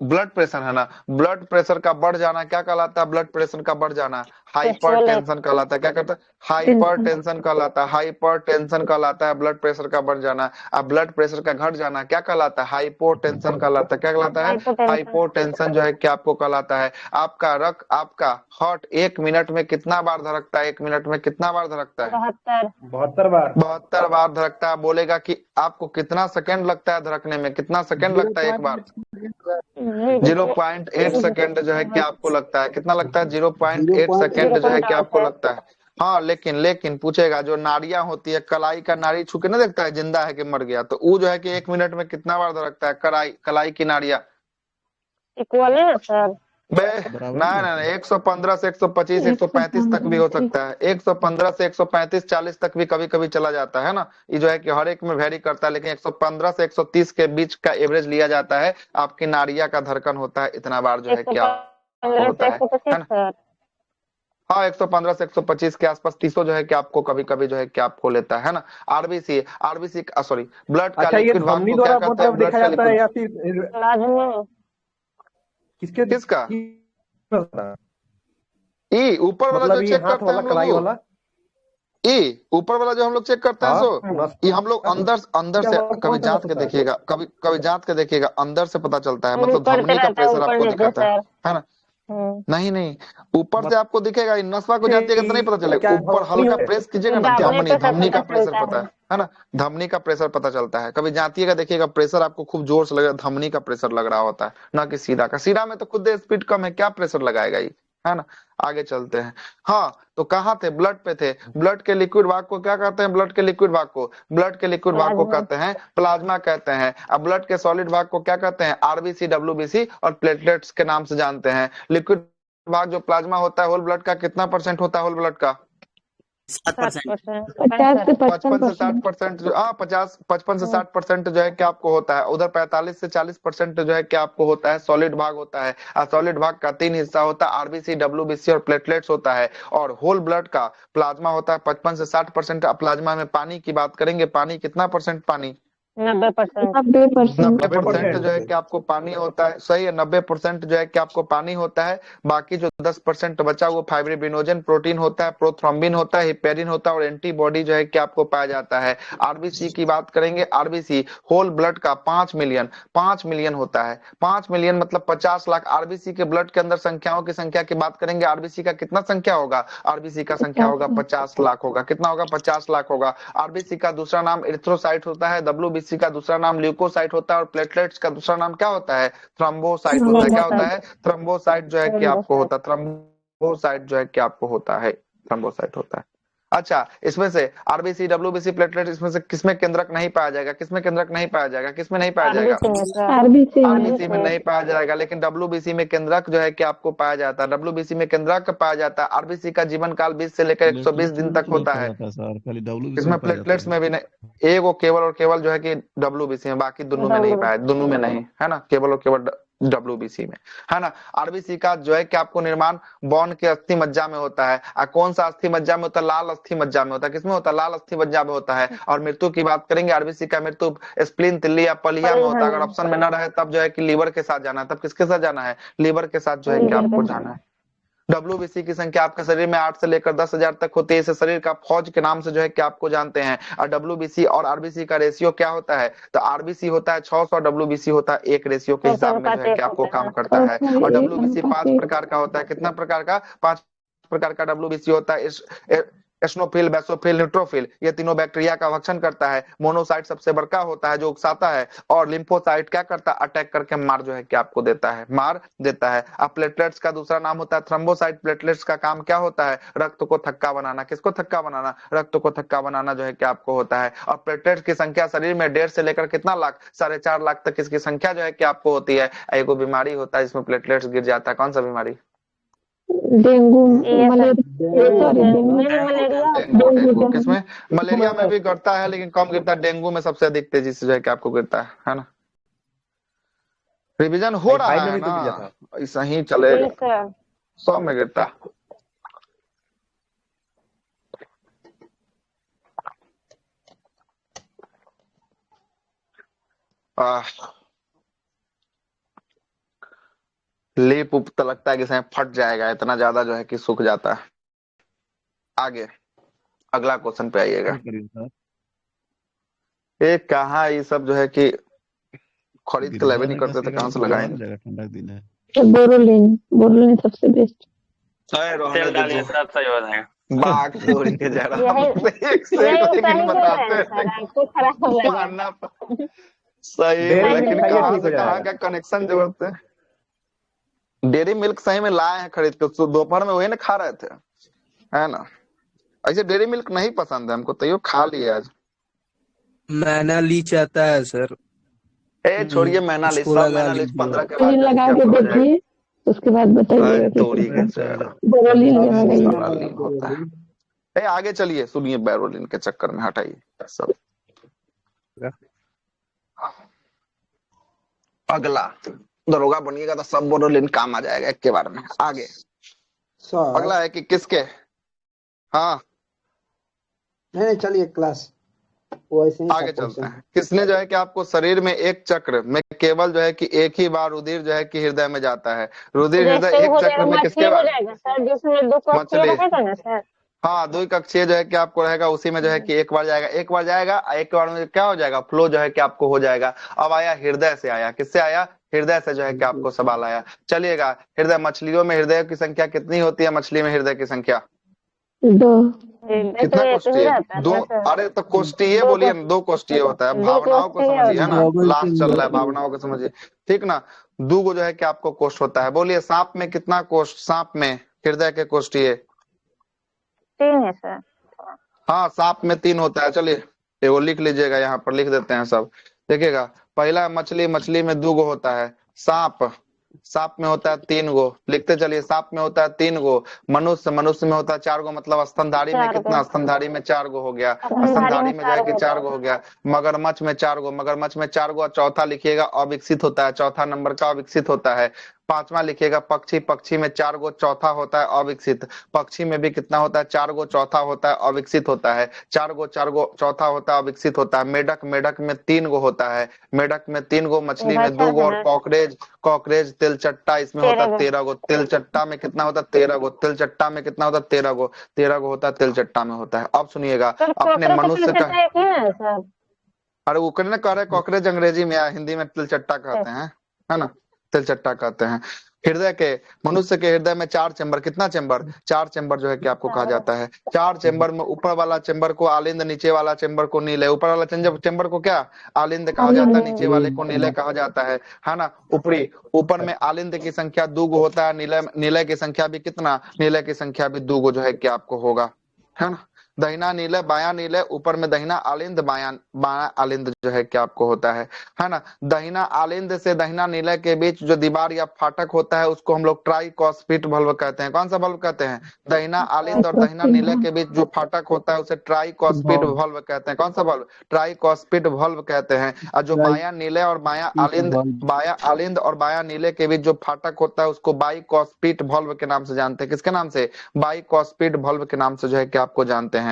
ब्लड प्रेशर है ना, ब्लड प्रेशर का बढ़ जाना क्या कहलाता है? ब्लड प्रेशर का बढ़ जाना हाइपरटेंशन कहलाता है। क्या कहता है? हाइपरटेंशन कहलाता है, हाइपरटेंशन कहलाता है ब्लड प्रेशर का बढ़ जाना। अब ब्लड प्रेशर का घट जाना क्या कहलाता है? हाइपोटेंशन कहलाता है। क्या कहलाता है? हाइपोटेंशन जो है कि आपको कहलाता है। आपका हार्ट 1 मिनट में कितना बार धड़कता है? 1 मिनट में कितना बार धड़कता है? 72 बार धड़कता है। बोलेगा कि आपको कितना सेकंड लगता है धड़कने में? कितना सेकंड लगता है एक बार? 0.8 सेकंड जो है कि आपको लगता है। कितना लगता है? 0.8 सेकंड जो है कि आपको लगता है। हाँ, लेकिन पूछेगा, जो नाड़ियां होती है, कलाई का नाड़ी छू के ना देखता है जिंदा है कि मर गया, तो वो जो है कि 1 मिनट में कितना बार धड़कता है? कलाई की नाड़ियां इक्वल है सर। ना ना, 115 से 125 135 तक भी हो सकता है। 115 से 135 40 तक भी कभी कभी चला जाता है ना। ये जो है कि हर एक में वेरी करता है, लेकिन 115 से 130 के बीच का एवरेज लिया जाता है। आपकी नाड़िया का धड़कन होता है, इतना बार जो है क्या होता है ना। हाँ 115 से 125 के आसपास 300 जो है कि आपको कभी कभी जो है कि आपको लेता है ना। आरबीसी सॉरी ब्लड का अच्छा, ये लिक्विड भाग धमनी को क्या द्वारा कहते हैं, मतलब ब्लड देखा का जाता है लिक्विड या फिर प्लाज्मा। किसके किसका ई ऊपर वाला मतलब जो ये चेक हाथ करते हैं वाला हम लोग कलाई वो वाला? ई ऊपर वाला जो हम लोग चेक करते हैं हाँ, सो नस ये हम लोग अंदर अंदर क्या से हुआ, कभी कौन सा जांच नस के होता है? देखिएगा, कभी कभी जांच के देखिएगा, अंदर से पता चलता है, मतलब ऊपर से धमनी का रहता है, प्रेशर ऊपर आपको नीचे दिखाता सर। है ना। नहीं नहीं, ऊपर से मतलब आपको दिखेगा, इन नसवा को जातिएगा तो नहीं पता चलेगा, क्या ऊपर धमनी हल्का में? प्रेस कीजिएगा ना, दाबने धमनी पे सब धमनी पता का प्रेशर चलता पता है ना, धमनी का प्रेशर पता चलता है। कभी जातिएगा देखिएगा प्रेशर आपको खूब जोर से लगेगा, धमनी का प्रेशर लग रहा होता है, ना कि सीधा का। सीधा में तो खुद स्पीड कम है, क्या प्रेशर लगाएगा ये, है ना। आगे चलते हैं। हाँ तो कहाँ थे, ब्लड पे थे। ब्लड के लिक्विड भाग को क्या कहते हैं, ब्लड के लिक्विड भाग को, ब्लड के लिक्विड भाग को प्लाज्मा। कहते हैं प्लाज्मा कहते हैं। अब ब्लड के सॉलिड भाग को क्या कहते हैं, आरबीसी, डब्ल्यूबीसी और प्लेटलेट्स के नाम से जानते हैं। लिक्विड भाग जो प्लाज्मा होता है होल ब्लड का कितना परसेंट होता है, होल ब्लड का 60%। 50 से 55 से 55%। 60% जो, हाँ 55 से 60% जो है कि आपको होता है। उधर 45 से 40% जो है कि आपको होता है सॉलिड भाग होता है। और सॉलिड भाग का 3 हिस्सा होता है, आरबीसी, डब्ल्यूबीसी और प्लेटलेट्स होता है। और होल ब्लड का प्लाज्मा होता है 55 से 60%। प्लाज्मा में पानी की बात करेंगे, पानी कितना परसेंट, पानी 90%। 90%। 90% जो है 90%। कि आपको पानी होता है, सही है। 90% जो है कि आपको पानी होता है। बाकी जो 10% बचा वो फाइब्रिनोजन प्रोटीन होता है, प्रोथ्रोम्बिन होता है, हिपेरिन होता है और एंटीबॉडी जो है कि आपको पाया जाता है। आरबीसी की बात करेंगे, आरबीसी होल ब्लड का 5 मिलियन होता है। 5 मिलियन मतलब 50 लाख। आरबीसी के ब्लड के अंदर संख्याओं की संख्या की बात करेंगे, आरबीसी का कितना संख्या होगा, आरबीसी का संख्या होगा 50 लाख होगा। कितना होगा, 50 लाख होगा। आरबीसी का दूसरा नाम एरिथ्रोसाइट होता है, डब्ल्यूबीसी का दूसरा नाम ल्यूकोसाइट होता है और प्लेटलेट्स का दूसरा नाम क्या होता है, थ्रोम्बोसाइट होता है। क्या होता है, थ्रोम्बोसाइट जो है कि आपको होता है, थ्रोम्बोसाइट जो है कि आपको होता है, थ्रोम्बोसाइट होता है। अच्छा, इसमें से आरबीसी, डब्ल्यूबीसी, प्लेटलेट, इसमें से किसमें केंद्रक नहीं पाया जाएगा, किसमें केंद्रक नहीं पाया जाएगा, किसमें नहीं पाया जाएगा, आरबीसी में सर। आरबीसी में। आरबीसी में नहीं पाया जाएगा। लेकिन डब्ल्यूबीसी में केंद्रक जो है कि आपको पाया जाता है, डब्ल्यूबीसी में केंद्रक पाया जाता है। आरबीसी का जीवन काल 20 से लेकर 120 प्लेटलेट्स दिन में तक तो नहीं होता पाया है। जाता है सर, खाली डब्ल्यूबीसी इसमें में पाया जाता प्लेटलेट्स है। में भी नहीं, एक वो केवल और केवल जो है कि डब्ल्यूबीसी में, बाकी दोनों में नहीं पाया, दोनों में नहीं है ना, केवल और केवल डब्ल्यूबीसी में, है ना। आरबीसी का जो है कि आपको निर्माण बॉन के अस्थि मज्जा में होता है। और कौन सा अस्थि मज्जा में होता है, लाल अस्थि मज्जा में होता है। किसमें होता है, लाल अस्थि मज्जा में होता है। और मृत्यु की बात करेंगे, आरबीसी का मृत्यु स्प्लीन, तिल्ली या पलिया में होता है। अगर ऑप्शन में ना रहे तब जो है कि लीवर के साथ जाना है, तब किसके साथ जाना है, लीवर के साथ जो है कि आपको जाना है। डब्ल्यूबीसी की संख्या आपके शरीर में 8 से लेकर 10,000 तक होती है। इसे शरीर का फौज के नाम से जो है कि आपको जानते हैं। और डब्ल्यूबीसी और आरबीसी का रेशियो क्या होता है, तो आरबीसी होता है 600, डब्ल्यूबीसी होता है 1 रेशियो के हिसाब में जो है कि आपको काम करता है। और डब्ल्यूबीसी 5 प्रकार का होता है। कितना प्रकार का, 5 प्रकार का डब्ल्यूबीसी होता है। एस्नोफिल, बेसोफिल, न्यूट्रोफिल, ये तीनों बैक्टीरिया का भक्षण करता है। मोनोसाइट सबसे बड़का होता है जो उकसाता है। और लिम्फोसाइट क्या करता है, अटैक करके मार जो है कि आपको देता है, मार देता है। अब प्लेटलेट्स का दूसरा नाम होता है थ्रोम्बोसाइट। प्लेटलेट्स का काम क्या होता है, रक्त को थक्का बनाना। किसको थक्का बनाना, रक्त को थक्का बनाना जो है कि आपको होता है। और प्लेटलेट्स की संख्या शरीर में 1.5 से लेकर कितना लाख, 4.5 लाख तक इसकी संख्या जो है कि आपको होती है। एक बीमारी होता है इसमें प्लेटलेट्स गिर जाता है, कौन सा बीमारी, डेंगू, ये sir. Sorry dengue. Malaria. Dengue किसमें, मलेरिया में भी गिरता है लेकिन कम गिरता है। डेंगू में सबसे अधिक तेजी से जो है कि आपको गिरता है ना। रिवीजन हो रहा टाइफाइड में है भी तो ना, गिरा था। ऐसा ही जी चलेगा, सर। 100 में गिरता। आह, लेप उप तो लगता है कि इसमें फट जाएगा, इतना ज्यादा जो है कि सूख जाता है। आगे अगला क्वेश्चन पे आइएगा। क्या करिए सर, ये कहाँ, ये सब जो है कि खरीद के लाइव गिरवा नहीं देगा करते थे, सीधा कहाँ से गिरवा लगाएंगे। जाएगा, ठंडा का दिन है। बोरोलिन, बोरोलिन सबसे बेस्ट। रहने दीजिए, सब सही हो जाएगा। बाग तोड़ के जा रहा यही हम एक से एक यही लेकिन सही बोल रहे बताते हैं हैं, सर, आपको खराब लगा। मानना सही में, डेयरी मिल्क लेकिन खाइए, कहाँ ठीक से हो कहाँ जाएगा। का कनेक्शन जरूरत है। डेयरी मिल्क सही में लाए हैं खरीद के, तो दोपहर में वही ना खा रहे थे, है ना। ऐसे डेयरी मिल्क नहीं पसंद है हमको, तो यो खा लिए आज। मैना लीच आता है सर। ए छोड़िए मैनालिस्ट, उसको सब लगा मैनालिस्ट लीजिए। 15 के बाद जो है लगा कि के आपको हो जाएगा। देखिए, उसके बाद बताइएगा तोड़ी के कैसे। चेहरा बोरोलिन लगाइए। सोनालीन होता है। ए आगे चलिए, सुनिए, बैरोलिन के चक्कर में हटाइए सब। अगला दरोगा बनिएगा तो सब बोरोलिन काम आ जाएगा एक के बार में। आगे सर अगला है कि किसके, हाँ नहीं चलिए क्लास वो ऐसे ही आगे सब चलते क्वेश्चन। हैं। किसने जो है कि आपको शरीर में एक चक्र में केवल जो है कि एक ही बार रुधिर जो है कि हृदय में जाता है, रुधिर जैसे हृदय हो एक जाएगा चक्र में मछली किसके हो बार, जाएगा सर, जिसमें दो कक्षीय मछली, रहेगा ना सर। हाँ द्विकक्षीय जो है कि आपको रहेगा, उसी में जो है कि एक बार जाएगा, एक बार जाएगा, एक बार में क्या हो जाएगा, फ्लो जो है कि आपको हो जाएगा। अब आया हृदय से, आया किससे, आया हृदय से जो है कि आपको सवाल आया। चलिएगा, हृदय, मछलियों में हृदय की संख्या कितनी होती है, मछली में हृदय की संख्या 2। हृदय कितना तो एक ही कोष्ठीय, रहता है दो, ना सर। अरे तो कोष्ठीय दो बोलिए ना, 2 कोष्ठीय होता है, दो भावनाओं को कोष्ठीय समझिए होता ना, है। डबल लास्ट चल रहा है, सिंगल भावनाओं को समझिए, ठीक ना। 2 को जो है कि आपको कोष्ठ होता है, बोलिए सांप में कितना कोष्ठ, सांप में हृदय के कोष्ठीय, 3 है सर। हाँ सांप में 3 होता है। चलिए एगो लिख लीजिएगा, यहाँ पर लिख देते हैं सब, देखिएगा। पहला मछली, मछली में 2 गो होता है, सांप, सांप में होता है 3 गो, लिखते चलिए, सांप में होता है 3 गो, मनुष्य, मनुष्य में होता है 4 गो, मतलब स्तनधारी में 4 कितना, गो। स्तनधारी में 4 गो हो गया, स्तनधारी में स्तनधारी में जो है 4 कि गो 4 होता गो है। हो गया, मगरमच्छ में 4 गो, मगरमच्छ में 4 गो, और चौथा लिखिएगा अविकसित होता है, चौथा नंबर का अविकसित होता है। 5वां लिखिएगा पक्षी, पक्षी में 4 गो, चौथा होता है अविकसित, पक्षी में भी कितना होता है, 4 गो, चौथा होता है अविकसित होता है, 4 गो, 4 गो, चौथा होता है अविकसित होता है। मेढक, मेढक में 3 गो होता है, मेढक में 3 गो, मछली में 2 गो, और कॉकरेज, कॉकरेज तेलचट्टा इसमें होता है 13 गो, तेलचट्टा में कितना होता है 13 गो, तेलचट्टा में कितना होता है 13 गो, 13 गो होता है तेलचट्टा में होता है। अब सुनिएगा, सर अपने कॉकरोच मनुष्य का, तेलचट्टा एक ही ना है सर। अरे वो करने कह रहे कॉकरेज अंग्रेजी में, हिंदी में तिलचट्टा कहते हैं, है ना, तिलचट्टा कहते हैं। हृदय के, मनुष्य के हृदय में 4 चेम्बर, कितना चेम्बर, 4 चेम्बर जो है कि आपको कहा जाता है। 4 चेम्बर में ऊपर वाला चेम्बर को आलिंद, नीचे वाला चेम्बर को नीले, ऊपर वाला चेम्बर को क्या, आलिंद कहा जाता है, नीचे वाले को नीले कहा जाता है ना। ऊपरी, ऊपर में आलिंद की संख्या 2 गो होता है, नीले, नीले की संख्या भी कितना, नीले की संख्या भी 2 गो जो है कि आपको होगा, है ना। दहिना नीले, बायां नीले, ऊपर में दहिना आलिंद, बायां बायां आलिंद जो है कि आपको होता है ना। दहिना आलिंद से दहिना नीले के बीच जो दीवार या फाटक होता है उसको हम लोग ट्राइकॉस्पिट बल्ब कहते हैं। कौन सा बल्ब कहते हैं, दहिना आलिंद और दहिना नीले के बीच जो फाटक होता है उसे ट्राइकॉस्पिट बल्ब कहते हैं। कौन सा बल्ब, ट्राइकॉस्पिट बल्ब कहते हैं। और जो बायां नीले और बायां आलिंद, बायां आलिंद और बायां नीले के बीच जो फाटक होता है उसको बाइकॉस्पिट बल्ब के नाम से जानते हैं। किसके नाम से, बाइकॉस्पिट बल्ब के नाम से जो है कि आपको जानते हैं।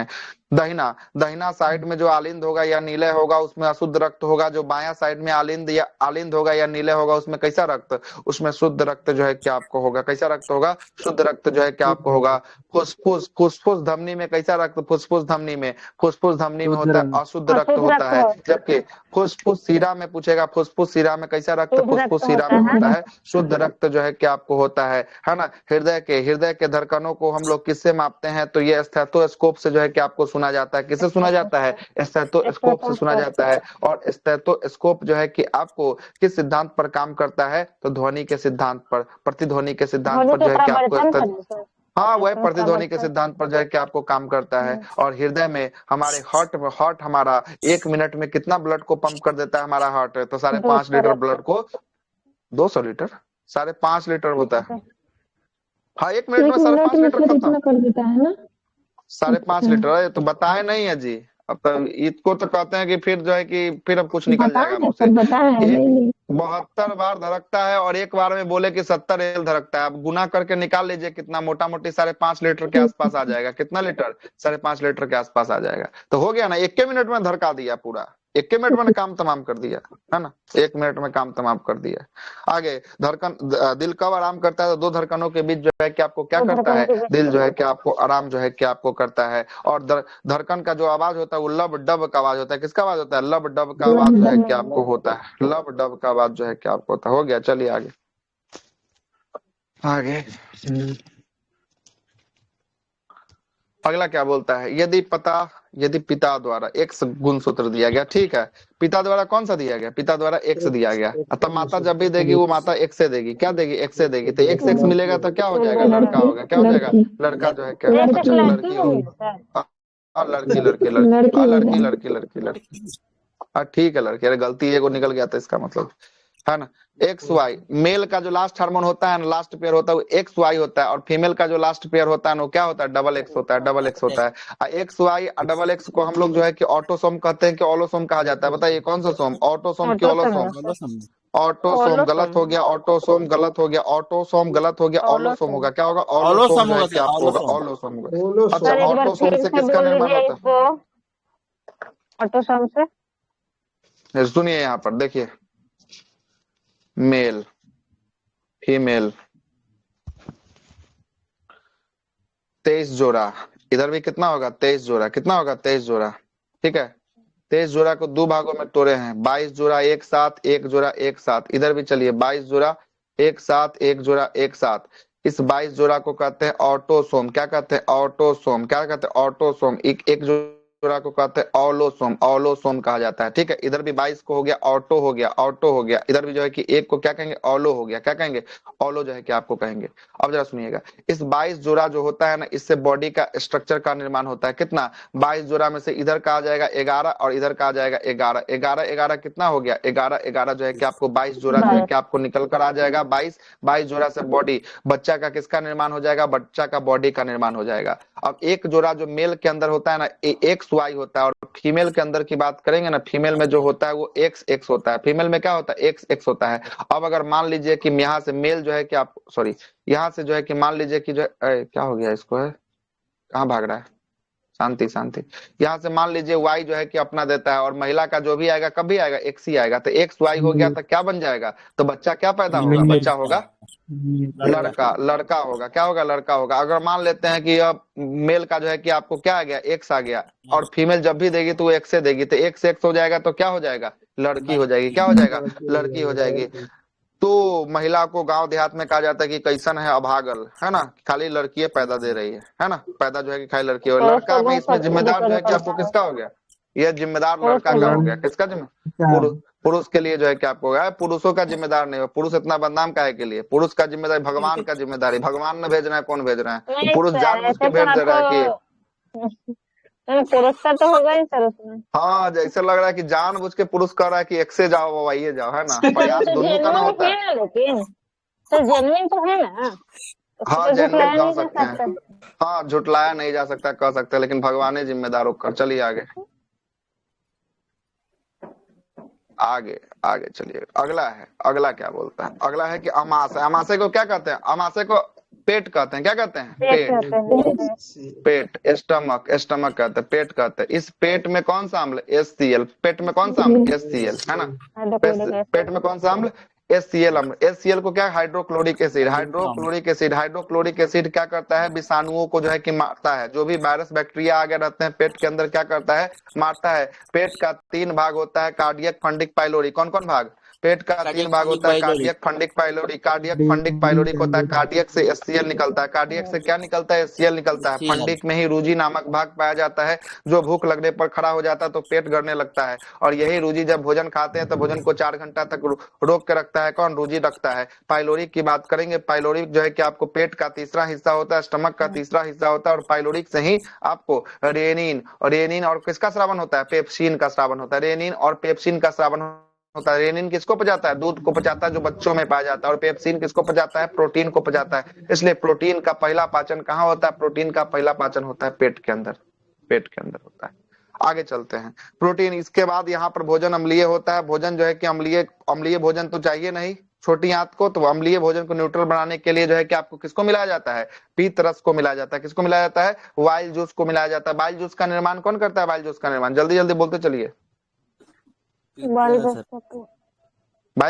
दहिना, दहिना साइड में जो आलिंद होगा या नीले होगा उसमें अशुद्ध रक्त होगा, जो बायां साइड में आलिंद होगा या नीले होगा उसमें कैसा रक्त, उसमें शुद्ध रक्त जो है कि आपको होगा। कैसा रक्त होगा, शुद्ध रक्त जो है कि आपको होगा। फुसफुस, फुसफुस धमनी में कैसा रक्त, फुसफुस धमनी में, फुसफुस धमनी में होता है अशुद्ध रक्त होता है। जबकि फुसफुस सीरा में पूछेगा, फुसफुस सीरा में कैसा रक्त, फुसफुस सीरा में होता है शुद्ध रक्त जो है कि आपको होता है ना। हृदय के धड़कनों को हम लोग किससे मापते हैं, तो ये स्टेथोस्कोप से जो है कि आपको सुना जाता है। किससे सुना जाता है, स्टेथोस्कोप से सुना जाता है। और स्टेथोस्कोप जो है कि आपको किस सिद्धांत पर काम करता है, तो ध्वनि के सिद्धांत पर, प्रतिध्वनि के सिद्धांत पर जो है कि आपको, हाँ वह प्रतिध्वनि के सिद्धांत पर जो है कि आपको काम करता है। और हृदय में हमारे हार्ट हमारा 1 मिनट में कितना ब्लड को पंप कर देता है हमारा हार्ट, तो 5.5 लीटर ब्लड को, 200 लीटर, 5.5 लीटर होता है। हाँ 1 मिनट में 5.5 लीटर खत्म, कर देता है ना। 5.5 लीटर है, तो बताए नहीं है जी। अब तो इसको तो कहते हैं कि फिर जो है कि फिर अब कुछ निकल जाएगा मुंह से। 72 बार धड़कता है और एक बार में बोले कि 70 एल धड़कता है। अब गुना करके निकाल लीजिए कितना, मोटा मोटी 5.5 लीटर के आसपास आ जाएगा। कितना लीटर, 5.5 लीटर के आसपास आ जाएगा। तो हो गया ना, 1 मिनट में धड़का दिया पूरा, 1 मिनट में काम तमाम कर दिया, है ना, 1 मिनट में काम तमाम कर दिया। आगे धड़कन, दिल कब आराम करता है, तो 2 धड़कनों के बीच जो है कि आपको क्या करता है, दिल जो है कि आपको आराम जो है कि आपको करता है। और धड़कन का जो आवाज होता है वो लब डब का आवाज होता है। किसका आवाज होता है, लब डब का आवाज जो है कि आपको होता है, लब डब का आवाज जो है कि आपको होता है। हो गया, चलिए आगे आगे। अगला क्या बोलता है, यदि पिता द्वारा x गुणसूत्र दिया गया, ठीक है, पिता द्वारा कौन सा दिया गया, पिता द्वारा x दिया गया, तब माता जब भी देगी वो माता x से देगी, क्या देगी, x से देगी, तो x मिलेगा तो क्या हो जाएगा, लड़का होगा। क्या हो जाएगा, लड़का जो है क्या, लड़की होगी, लड़की लड़की लड़की लड़की लड़की लड़की लड़की, हाँ ठीक है लड़की, अरे गलती एगो निकल गया था इसका मतलब। है ना। एक्स वाई, मेल का जो लास्ट हार्मोन होता है ना, लास्ट पेयर होता है वो एक्स वाई होता है, और फीमेल का जो लास्ट पेयर होता है ना वो क्या होता है, डबल एक्स होता है, डबल एक्स होता है। एक्स वाई डबल एक्स को हम लोग जो है कि ऑटोसोम कहते हैं कि ओलोसोम कहा जाता है। बताइए कौन सा सोम, ऑटोसोम की ओलोसोम? ऑटोसोम गलत हो गया, ऑटोसोम गलत हो गया, ऑटोसोम गलत हो गया, ओलोसोम होगा। क्या होगा, ओलोसोम जो है कि आपको होगा, ओलोसोम होगा। बोलो अच्छा, सर एक बार ऑटोसोम फिर से से किसका बोल निर्माण दीजिए होता इसको, ऑटोसोम से। है? सुनिए यहाँ पर देखिए, मेल फीमेल 23 जोड़ा, इधर भी कितना होगा, 23 जोड़ा, कितना होगा, 23 जोड़ा। ठीक है, 23 जोड़ा को दो भागों में तोड़े हैं, 22 जोड़ा एक साथ, एक जोड़ा एक साथ। इधर भी चलिए, 22 जोड़ा एक साथ, एक जोड़ा एक साथ। इस 22 जोड़ा को कहते हैं ऑटोसोम। क्या कहते हैं, ऑटोसोम। क्या कहते हैं, ऑटोसोम। एक जोड़ा को कहते हैं ऑलोसोम, ऑलोसोम कहा जाता है। ठीक है, इधर भी 22 को हो गया ऑटो हो गया, ऑटो हो गया। इधर भी जो है कि एक को क्या कहेंगे, ऑलो हो गया। क्या कहेंगे, ऑलो जो है कि आपको कहेंगे। अब जरा सुनिएगा, इस 22 जोड़ा जो होता है ना, इससे बॉडी का स्ट्रक्चर का निर्माण होता है। कितना, 22 जोड़ा में से इधर का आ जाएगा 11 और इधर का आ जाएगा 11, 11 11 कितना हो गया, 11 11 जो है कि आपको 22 जोड़ा जो है कि आपको निकल कर आ जाएगा 22। 22 जोड़ा से बॉडी, बच्चा का किसका निर्माण हो जाएगा, बच्चा का बॉडी का निर्माण हो जाएगा। अब एक जोड़ा जो मेल के अंदर होता है ना, एक्स वाई होता है, और फीमेल के अंदर की बात करेंगे ना, फीमेल में जो होता है वो एक्स एक्स होता है। फीमेल में क्या होता है, एक्स एक्स होता है। अब अगर मान लीजिए कि यहाँ से मेल जो है कि आप, सॉरी, यहाँ से जो है कि मान लीजिए कि जो क्या हो गया इसको, है कहाँ भाग रहा है, शांति शांति। यहाँ से मान लीजिए वाई जो है कि अपना देता है, और महिला का जो भी आएगा कभी आएगा, एक्स ही आएगा। तो एक्स वाई हो गया तो क्या बन जाएगा, तो बच्चा क्या पैदा होगा, बच्चा होगा लड़का, लड़का होगा। क्या होगा, लड़का होगा। अगर मान लेते हैं कि अब मेल का जो है कि आपको क्या आ गया, एक्स आ गया, और फीमेल जब भी देगी तो वो एक्स से देगी, तो एक्स एक्स हो जाएगा तो क्या हो जाएगा, लड़की हो जाएगी। क्या हो जाएगा, लड़की हो जाएगी। तो महिला को गांव देहात में कहा जाता है कि कैसन है अभागल, है ना, खाली लड़कियां पैदा दे रही है ना, पैदा जो है कि खाली लड़की हो। लड़का में इसमें जिम्मेदार जो है कि आपको किसका हो गया, यह जिम्मेदार लड़का का हो गया। किसका जिम्मेदार, पुरुष के लिए जो है कि आपको होगा, पुरुषों का जिम्मेदार नहीं हो। पुरुष इतना बदनाम काहे के लिए, पुरुष का जिम्मेदारी भगवान का जिम्मेदारी, भगवान ने भेजना है, कौन भेज रहा है, नहीं पुरुष सर, जानबूझ ऐसे के तो भेज दे रहा है कि आपको पुरुष का तो होगा ही सर उसमें। हाँ, जैसे लग रहा है कि जानबूझ के पुरुष कह रहा है कि एक से जाओ ववाइए जाओ, है ना, प्रयास तो दोनों का ना होता है। ना, लेकिन सर जेन्युइन तो है ना, हाँ, तो जेन्युइन झुठलाया कह नहीं जा सकते हैं, सकता। हाँ झुटलाया नहीं जा सकता, कह सकते हैं, लेकिन भगवान ही जिम्मेदार होकर। चलिए आगे आगे आगे चलिए। अगला है, अगला क्या बोलता है, अगला है कि अमाशय। अमाशय को क्या कहते हैं, अमाशय को पेट कहते हैं। क्या कहते हैं, पेट पेट, कहते हैं। पेट, स्टमक, स्टमक कहते हैं, पेट कहते हैं। इस पेट में कौन सा अम्ल, HCl। पेट में कौन सा अम्ल, HCl, है ना। पेट में कौन सा अम्ल, HCl अम्ल। HCl को क्या, hydrochloric acid. Hydrochloric acid, hydrochloric acid क्या करता है, विषाणुओं को जो है कि मारता है। जो भी वायरस बैक्टीरिया आ गए रहते हैं पेट के अंदर, क्या करता है, मारता है। पेट का 3 भाग होता है, कार्डियक, फंडिक, पाइलोरी। कौन कौन भाग, पेट का 3 भाग होता है, cardiac, fundic, pylori. Cardiac, fundic, pyloric होता है। कार्डियक से HCl निकलता है। कार्डियक से क्या निकलता है, HCl निकलता है। फंडिक में ही रूजी नामक भाग पाया जाता है, जो भूख लगने पर खड़ा हो जाता है तो पेट गड़ने लगता है, और यही रूजी जब भोजन खाते हैं तो भोजन को 4 घंटा तक रोक के रखता है। कौन, रूजी रखता है। पाइलोरिक की बात करेंगे, पाइलोरिक जो है कि आपको पेट का तीसरा हिस्सा होता है, स्टमक का तीसरा हिस्सा होता है, और पाइलोरिक से ही आपको रेनिन, रेनिन और किसका स्रावन होता है, पेप्सिन का स्रावन होता है। रेनिन और पेप्सिन का स्रावन होता है। रेनिन किसको पचाता है, दूध को पचाता है, जो बच्चों में पाया जाता है, और पेप्सिन किसको पचाता है, प्रोटीन को पचाता है। इसलिए प्रोटीन का पहला पाचन कहाँ होता है, प्रोटीन का पहला पाचन होता है पेट के अंदर, पेट के अंदर होता है। आगे चलते हैं, प्रोटीन। इसके बाद यहाँ पर भोजन अम्लीय होता है। भोजन जो है कि अम्लीय भोजन तो चाहिए नहीं छोटी आंत को, तो अम्लीय भोजन को न्यूट्रल बनाने के लिए जो है कि आपको किसको मिलाया जाता है, पीत रस को मिलाया जाता है। किसको मिलाया जाता है, वाइल जूस को मिलाया जाता है। वाइल जूस का निर्माण कौन करता है, वाइल जूस का निर्माण जल्दी जल्दी बोलते चलिए। बाइल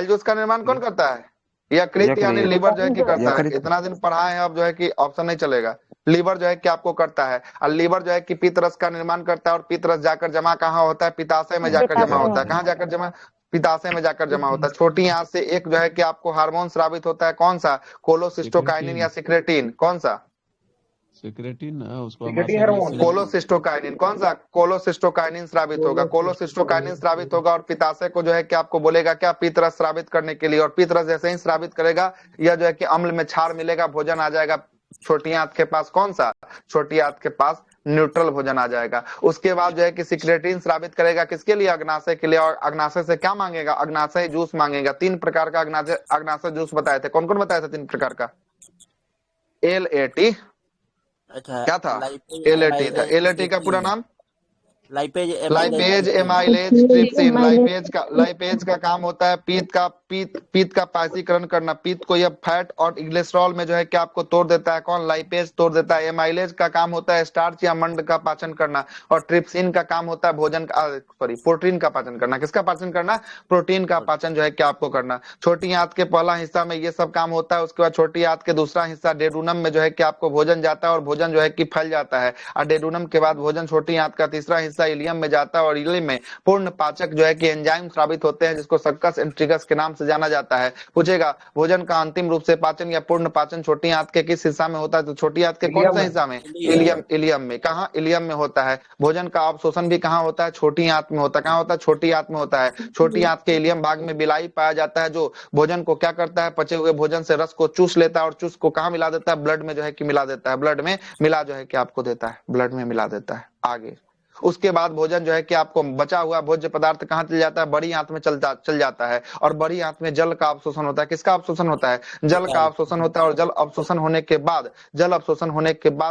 जूस का निर्माण कौन करता है, यकृत यानी लीवर जो है कि करता है। इतना दिन पढ़ाए हैं, अब जो है कि ऑप्शन नहीं चलेगा। लीवर जो है कि आपको करता है, और लीवर जो है कि पित्त रस का निर्माण करता है, और पित्त रस जाकर जमा कहाँ होता है, पित्ताशय में जाकर जमा होता है। कहाँ जाकर जमा, पित्ताशय में जाकर जमा होता है। छोटी आंत से एक जो है कि आपको हार्मोन स्रावित होता है, कौन सा, कोलोसिस्टोकाइनिन या सिक्रेटिन। कौन सा, सिक्रेटिन, उसको कोलोसिस्टोकाइनिन। कौन सा, कोलोसिस्टोकाइनिन स्रावित होगा। कोलोसिस्टोकाइनिन स्रावित होगा, और पित्ताशय को जो है कि आपको बोलेगा क्या, पित्त रस स्रावित करने के लिए। और पित्त रस जैसे ही स्रावित करेगा, यह जो है कि अम्ल में क्षार मिलेगा, भोजन आ जाएगा छोटी आंत के पास। कौन सा, छोटी आंत के पास न्यूट्रल भोजन आ जाएगा। उसके बाद जो है कि सिक्रेटिन स्रावित करेगा किसके लिए, अग्नाशय के लिए, और अग्नाशय से क्या मांगेगा, अग्नाशय जूस मांगेगा। 3 प्रकार का अग्नाशय जूस बताए थे, कौन कौन बताए थे 3 प्रकार का? LAT अच्छा क्या था, लाइपेज LAT था। एमाइलेज LAT का पूरा ट्रिप्सिन नाम lipase lipase trypsin amylase trypsin. Lipase का काम होता है पीत का पासीकरण करना। पीत को यह फैट और ग्लिसरॉल में जो है कि आपको तोड़ देता है, कौन, लाइपेज तोड़ देता है। एमाइलेज का काम होता है स्टार्च या मंड का पाचन करना, और ट्रिप्सिन का काम होता है भोजन का प्रोटीन का पाचन करना। किसका पाचन करना, प्रोटीन का पाचन जो है कि आपको करना। छोटी आंत के पहला हिस्सा में ये सब काम होता है। उसके बाद छोटी आंत के दूसरा हिस्सा डेडूनम में जो है कि आपको भोजन जाता है और भोजन जो है कि फैल जाता है, और डेडूनम के बाद भोजन छोटी आंत का तीसरा हिस्सा इलियम में जाता है, और इलियम में पूर्ण पाचक जो है कि एंजाइम स्रावित होते हैं जिसको सक्कस एंट्रिकस के नाम से जाना जाता है। पूछेगा भोजन का अंतिम रूप से पाचन या पूर्ण पाचन छोटी आंत के किस हिस्सा में होता है, तो छोटी आंत के कौन सा हिस्सा में, इलियम में। कहाँ, इलियम में होता है। भोजन का अवशोषण भी कहाँ होता है, छोटी आंत में होता है। कहाँ होता है, छोटी आंत में होता है। छोटी आंत के इलियम भाग में बिलाई पाया जाता है जो भोजन को क्या करता है, पचे हुए भोजन से रस को चूस लेता है, और चूस को कहाँ मिला देता है, ब्लड में जो है कि मिला देता है। ब्लड में मिला जो है कि आपको देता है, ब्लड में मिला देता है। आगे उसके बाद भोजन जो है कि आपको बचा हुआ भोज्य पदार्थ कहाँ चल जाता है, बड़ी आंत में चल जाता है, और बड़ी आंत में जल का अवशोषण होता है। किसका अवशोषण होता है, जल का अवशोषण होता है। और जल अवशोषण होने के बाद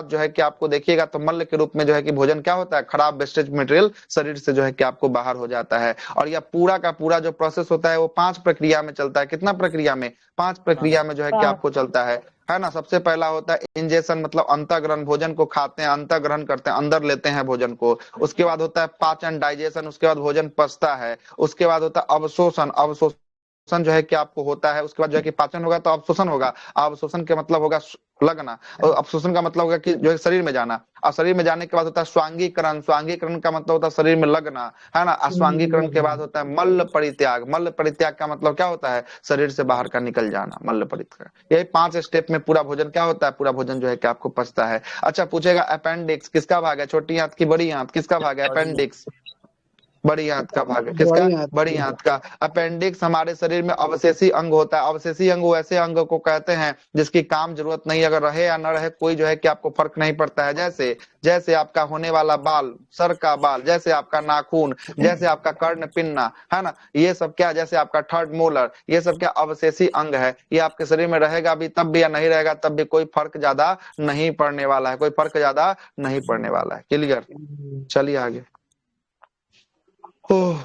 जो है कि आपको देखिएगा तो मल्ल के रूप में जो है कि भोजन क्या होता है, खराब वेस्टेज मटेरियल शरीर से जो है कि आपको बाहर हो जाता है। और यह पूरा का पूरा जो प्रोसेस होता है वो 5 प्रक्रिया में चलता है। कितना प्रक्रिया में, 5 प्रक्रिया में जो है कि आपको चलता है ना। सबसे पहला होता है इंजेशन, मतलब अंतःग्रहण, भोजन को खाते हैं, अंतःग्रहण करते हैं, अंदर लेते हैं भोजन को। उसके बाद होता है पाचन, डाइजेशन, उसके बाद भोजन पचता है। उसके बाद होता है अवशोषण, अवशोषण जो है कि आपको होता है। उसके बाद जो है कि पाचन होगा तो अवशोषण होगा, अवशोषण के मतलब होगा लगना, और अवशोषण का मतलब होगा कि जो है शरीर में जाना, और शरीर में जाने के बाद होता है स्वांगीकरण, स्वांगीकरण का मतलब होता है शरीर में लगना, है ना। स्वांगीकरण के बाद होता है मल्ल परित्याग, मल्ल परित्याग का मतलब क्या होता है, शरीर से बाहर का निकल जाना, मल्ल परित्याग। यही 5 स्टेप में पूरा भोजन क्या होता है, पूरा भोजन जो है कि आपको पचता है। अच्छा पूछेगा अपेंडिक्स किसका भाग है, छोटी आंत की बड़ी आंत, किसका भाग है, अपेंडिक्स बड़ी आंत का भाग है। किसका, बड़ी आंत का। अपेंडिक्स हमारे शरीर में अवशेषी अंग होता है। अवशेषी अंग वैसे अंग को कहते हैं जिसकी काम जरूरत नहीं, अगर रहे या न रहे कोई जो है कि आपको फर्क नहीं पड़ता है। जैसे आपका होने वाला बाल, सर का बाल, जैसे आपका नाखून, जैसे आपका कर्ण पिन्ना, है ना, ये सब क्या, जैसे आपका थर्ड मोलर, ये सब क्या अवशेषी अंग है। ये आपके शरीर में रहेगा भी तब भी या नहीं रहेगा तब भी कोई फर्क ज्यादा नहीं पड़ने वाला है, कोई फर्क ज्यादा नहीं पड़ने वाला है। क्लियर, चलिए आगे। ओह,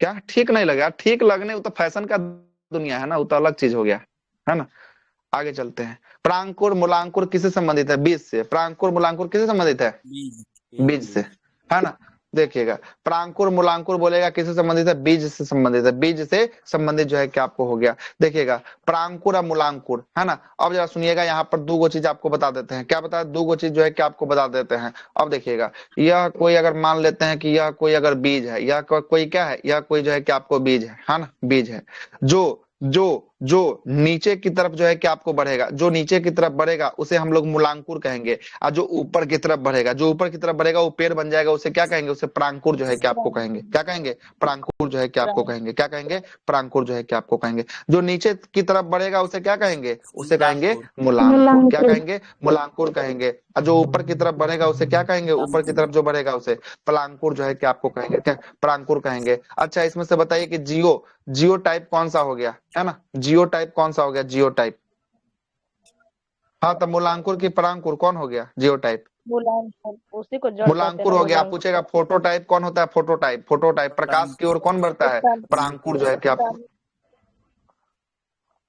क्या ठीक नहीं लगा, ठीक लगने वो तो फैशन का दुनिया है ना, वो तो अलग चीज हो गया, है ना। आगे चलते हैं। प्रांकुर मूलांकुर किससे संबंधित है, बीज से। प्रांकुर मूलांकुर किससे संबंधित है, बीज से, है ना। देखिएगा प्रांकुर मूलांकुर बोलेगा किससे संबंधित है, बीज से संबंधित है। बीज से संबंधित जो है कि आपको हो गया। देखिएगा प्रांकुर और मूलांकुर, है ना। अब जरा सुनिएगा, यहाँ पर 2 चीज आपको बता देते हैं। क्या बता, 2 चीज जो है कि आपको बता देते हैं। अब देखिएगा, यह कोई अगर मान लेते हैं कि यह कोई अगर बीज है, यह कोई क्या है, यह कोई जो है कि आपको बीज है ना, बीज है। जो नीचे की तरफ जो है कि आपको बढ़ेगा, जो नीचे की तरफ बढ़ेगा उसे हम लोग मूलांकुर कहेंगे, और जो ऊपर की तरफ बढ़ेगा, जो ऊपर की तरफ बढ़ेगा वो पेड़ बन जाएगा, उसे क्या कहेंगे, उसे प्रांकुर जो है कि आपको कहेंगे। क्या कहेंगे, प्रांकुर जो है कि आपको कहेंगे। क्या कहेंगे, प्रांकुर जो है कि आपको कहेंगे। जो नीचे की तरफ बढ़ेगा उसे क्या कहेंगे, उसे कहेंगे मूलांकुर। क्या कहेंगे, मूलांकुर कहेंगे। और जो ऊपर की तरफ बढ़ेगा उसे क्या कहेंगे, ऊपर की तरफ जो बढ़ेगा उसे पलांकुर जो है कि आपको कहेंगे, क्या, प्रांकुर कहेंगे। अच्छा इसमें से बताइए कि जियो टाइप कौन सा हो गया, है ना, जियो टाइप कौन सा हो गया, जियो टाइप। हाँ तो मूलांकुर की प्रांकुर कौन हो गया, जियो टाइप। उसी को जड़ मूलांकुर हो गया। आप पूछेगा फोटो टाइप कौन होता है, फोटो टाइप प्रकाश की ओर कौन बढ़ता है, प्रांकुर जो है कि आपको,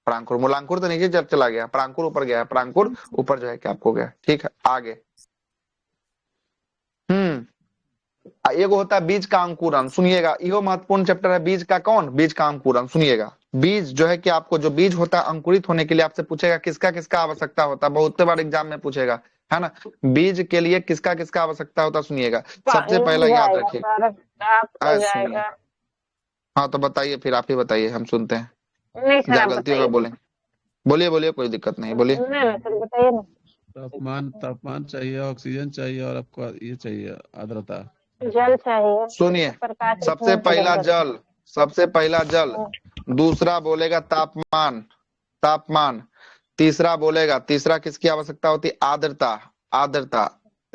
प्रांकुर। मूलांकुर तो नीचे जब चला गया, प्रांकुर ऊपर गया, प्रांकुर ऊपर जो है कि आपको गया। ठीक है आगे। एगो होता है बीज का अंकुरन, सुनिएगा यो महत्वपूर्ण चैप्टर है। बीज का कौन, बीज का अंकुरन। सुनिएगा बीज जो है कि आपको, जो बीज होता है अंकुरित होने के लिए आपसे पूछेगा किसका किसका आवश्यकता होता है, बहुत बार एग्जाम में पूछेगा, है ना। बीज के लिए किसका किसका आवश्यकता होता है, सुनिएगा। सबसे पहला याद रखिए, सुनिए। हाँ तो बताइए, फिर आप ही बताइए, हम सुनते हैं। जहाँ गलती होगा बोलें, बोलिए कोई दिक्कत नहीं, बोलिए। बताइए ना। तापमान चाहिए, ऑक्सीजन चाहिए, और आपको ये चाहिए आर्द्रता। जल चाहिए, सुनिए, सबसे पहला जल, दूसरा बोलेगा तापमान, तीसरा बोलेगा, तीसरा किसकी आवश्यकता होती है, आर्द्रता।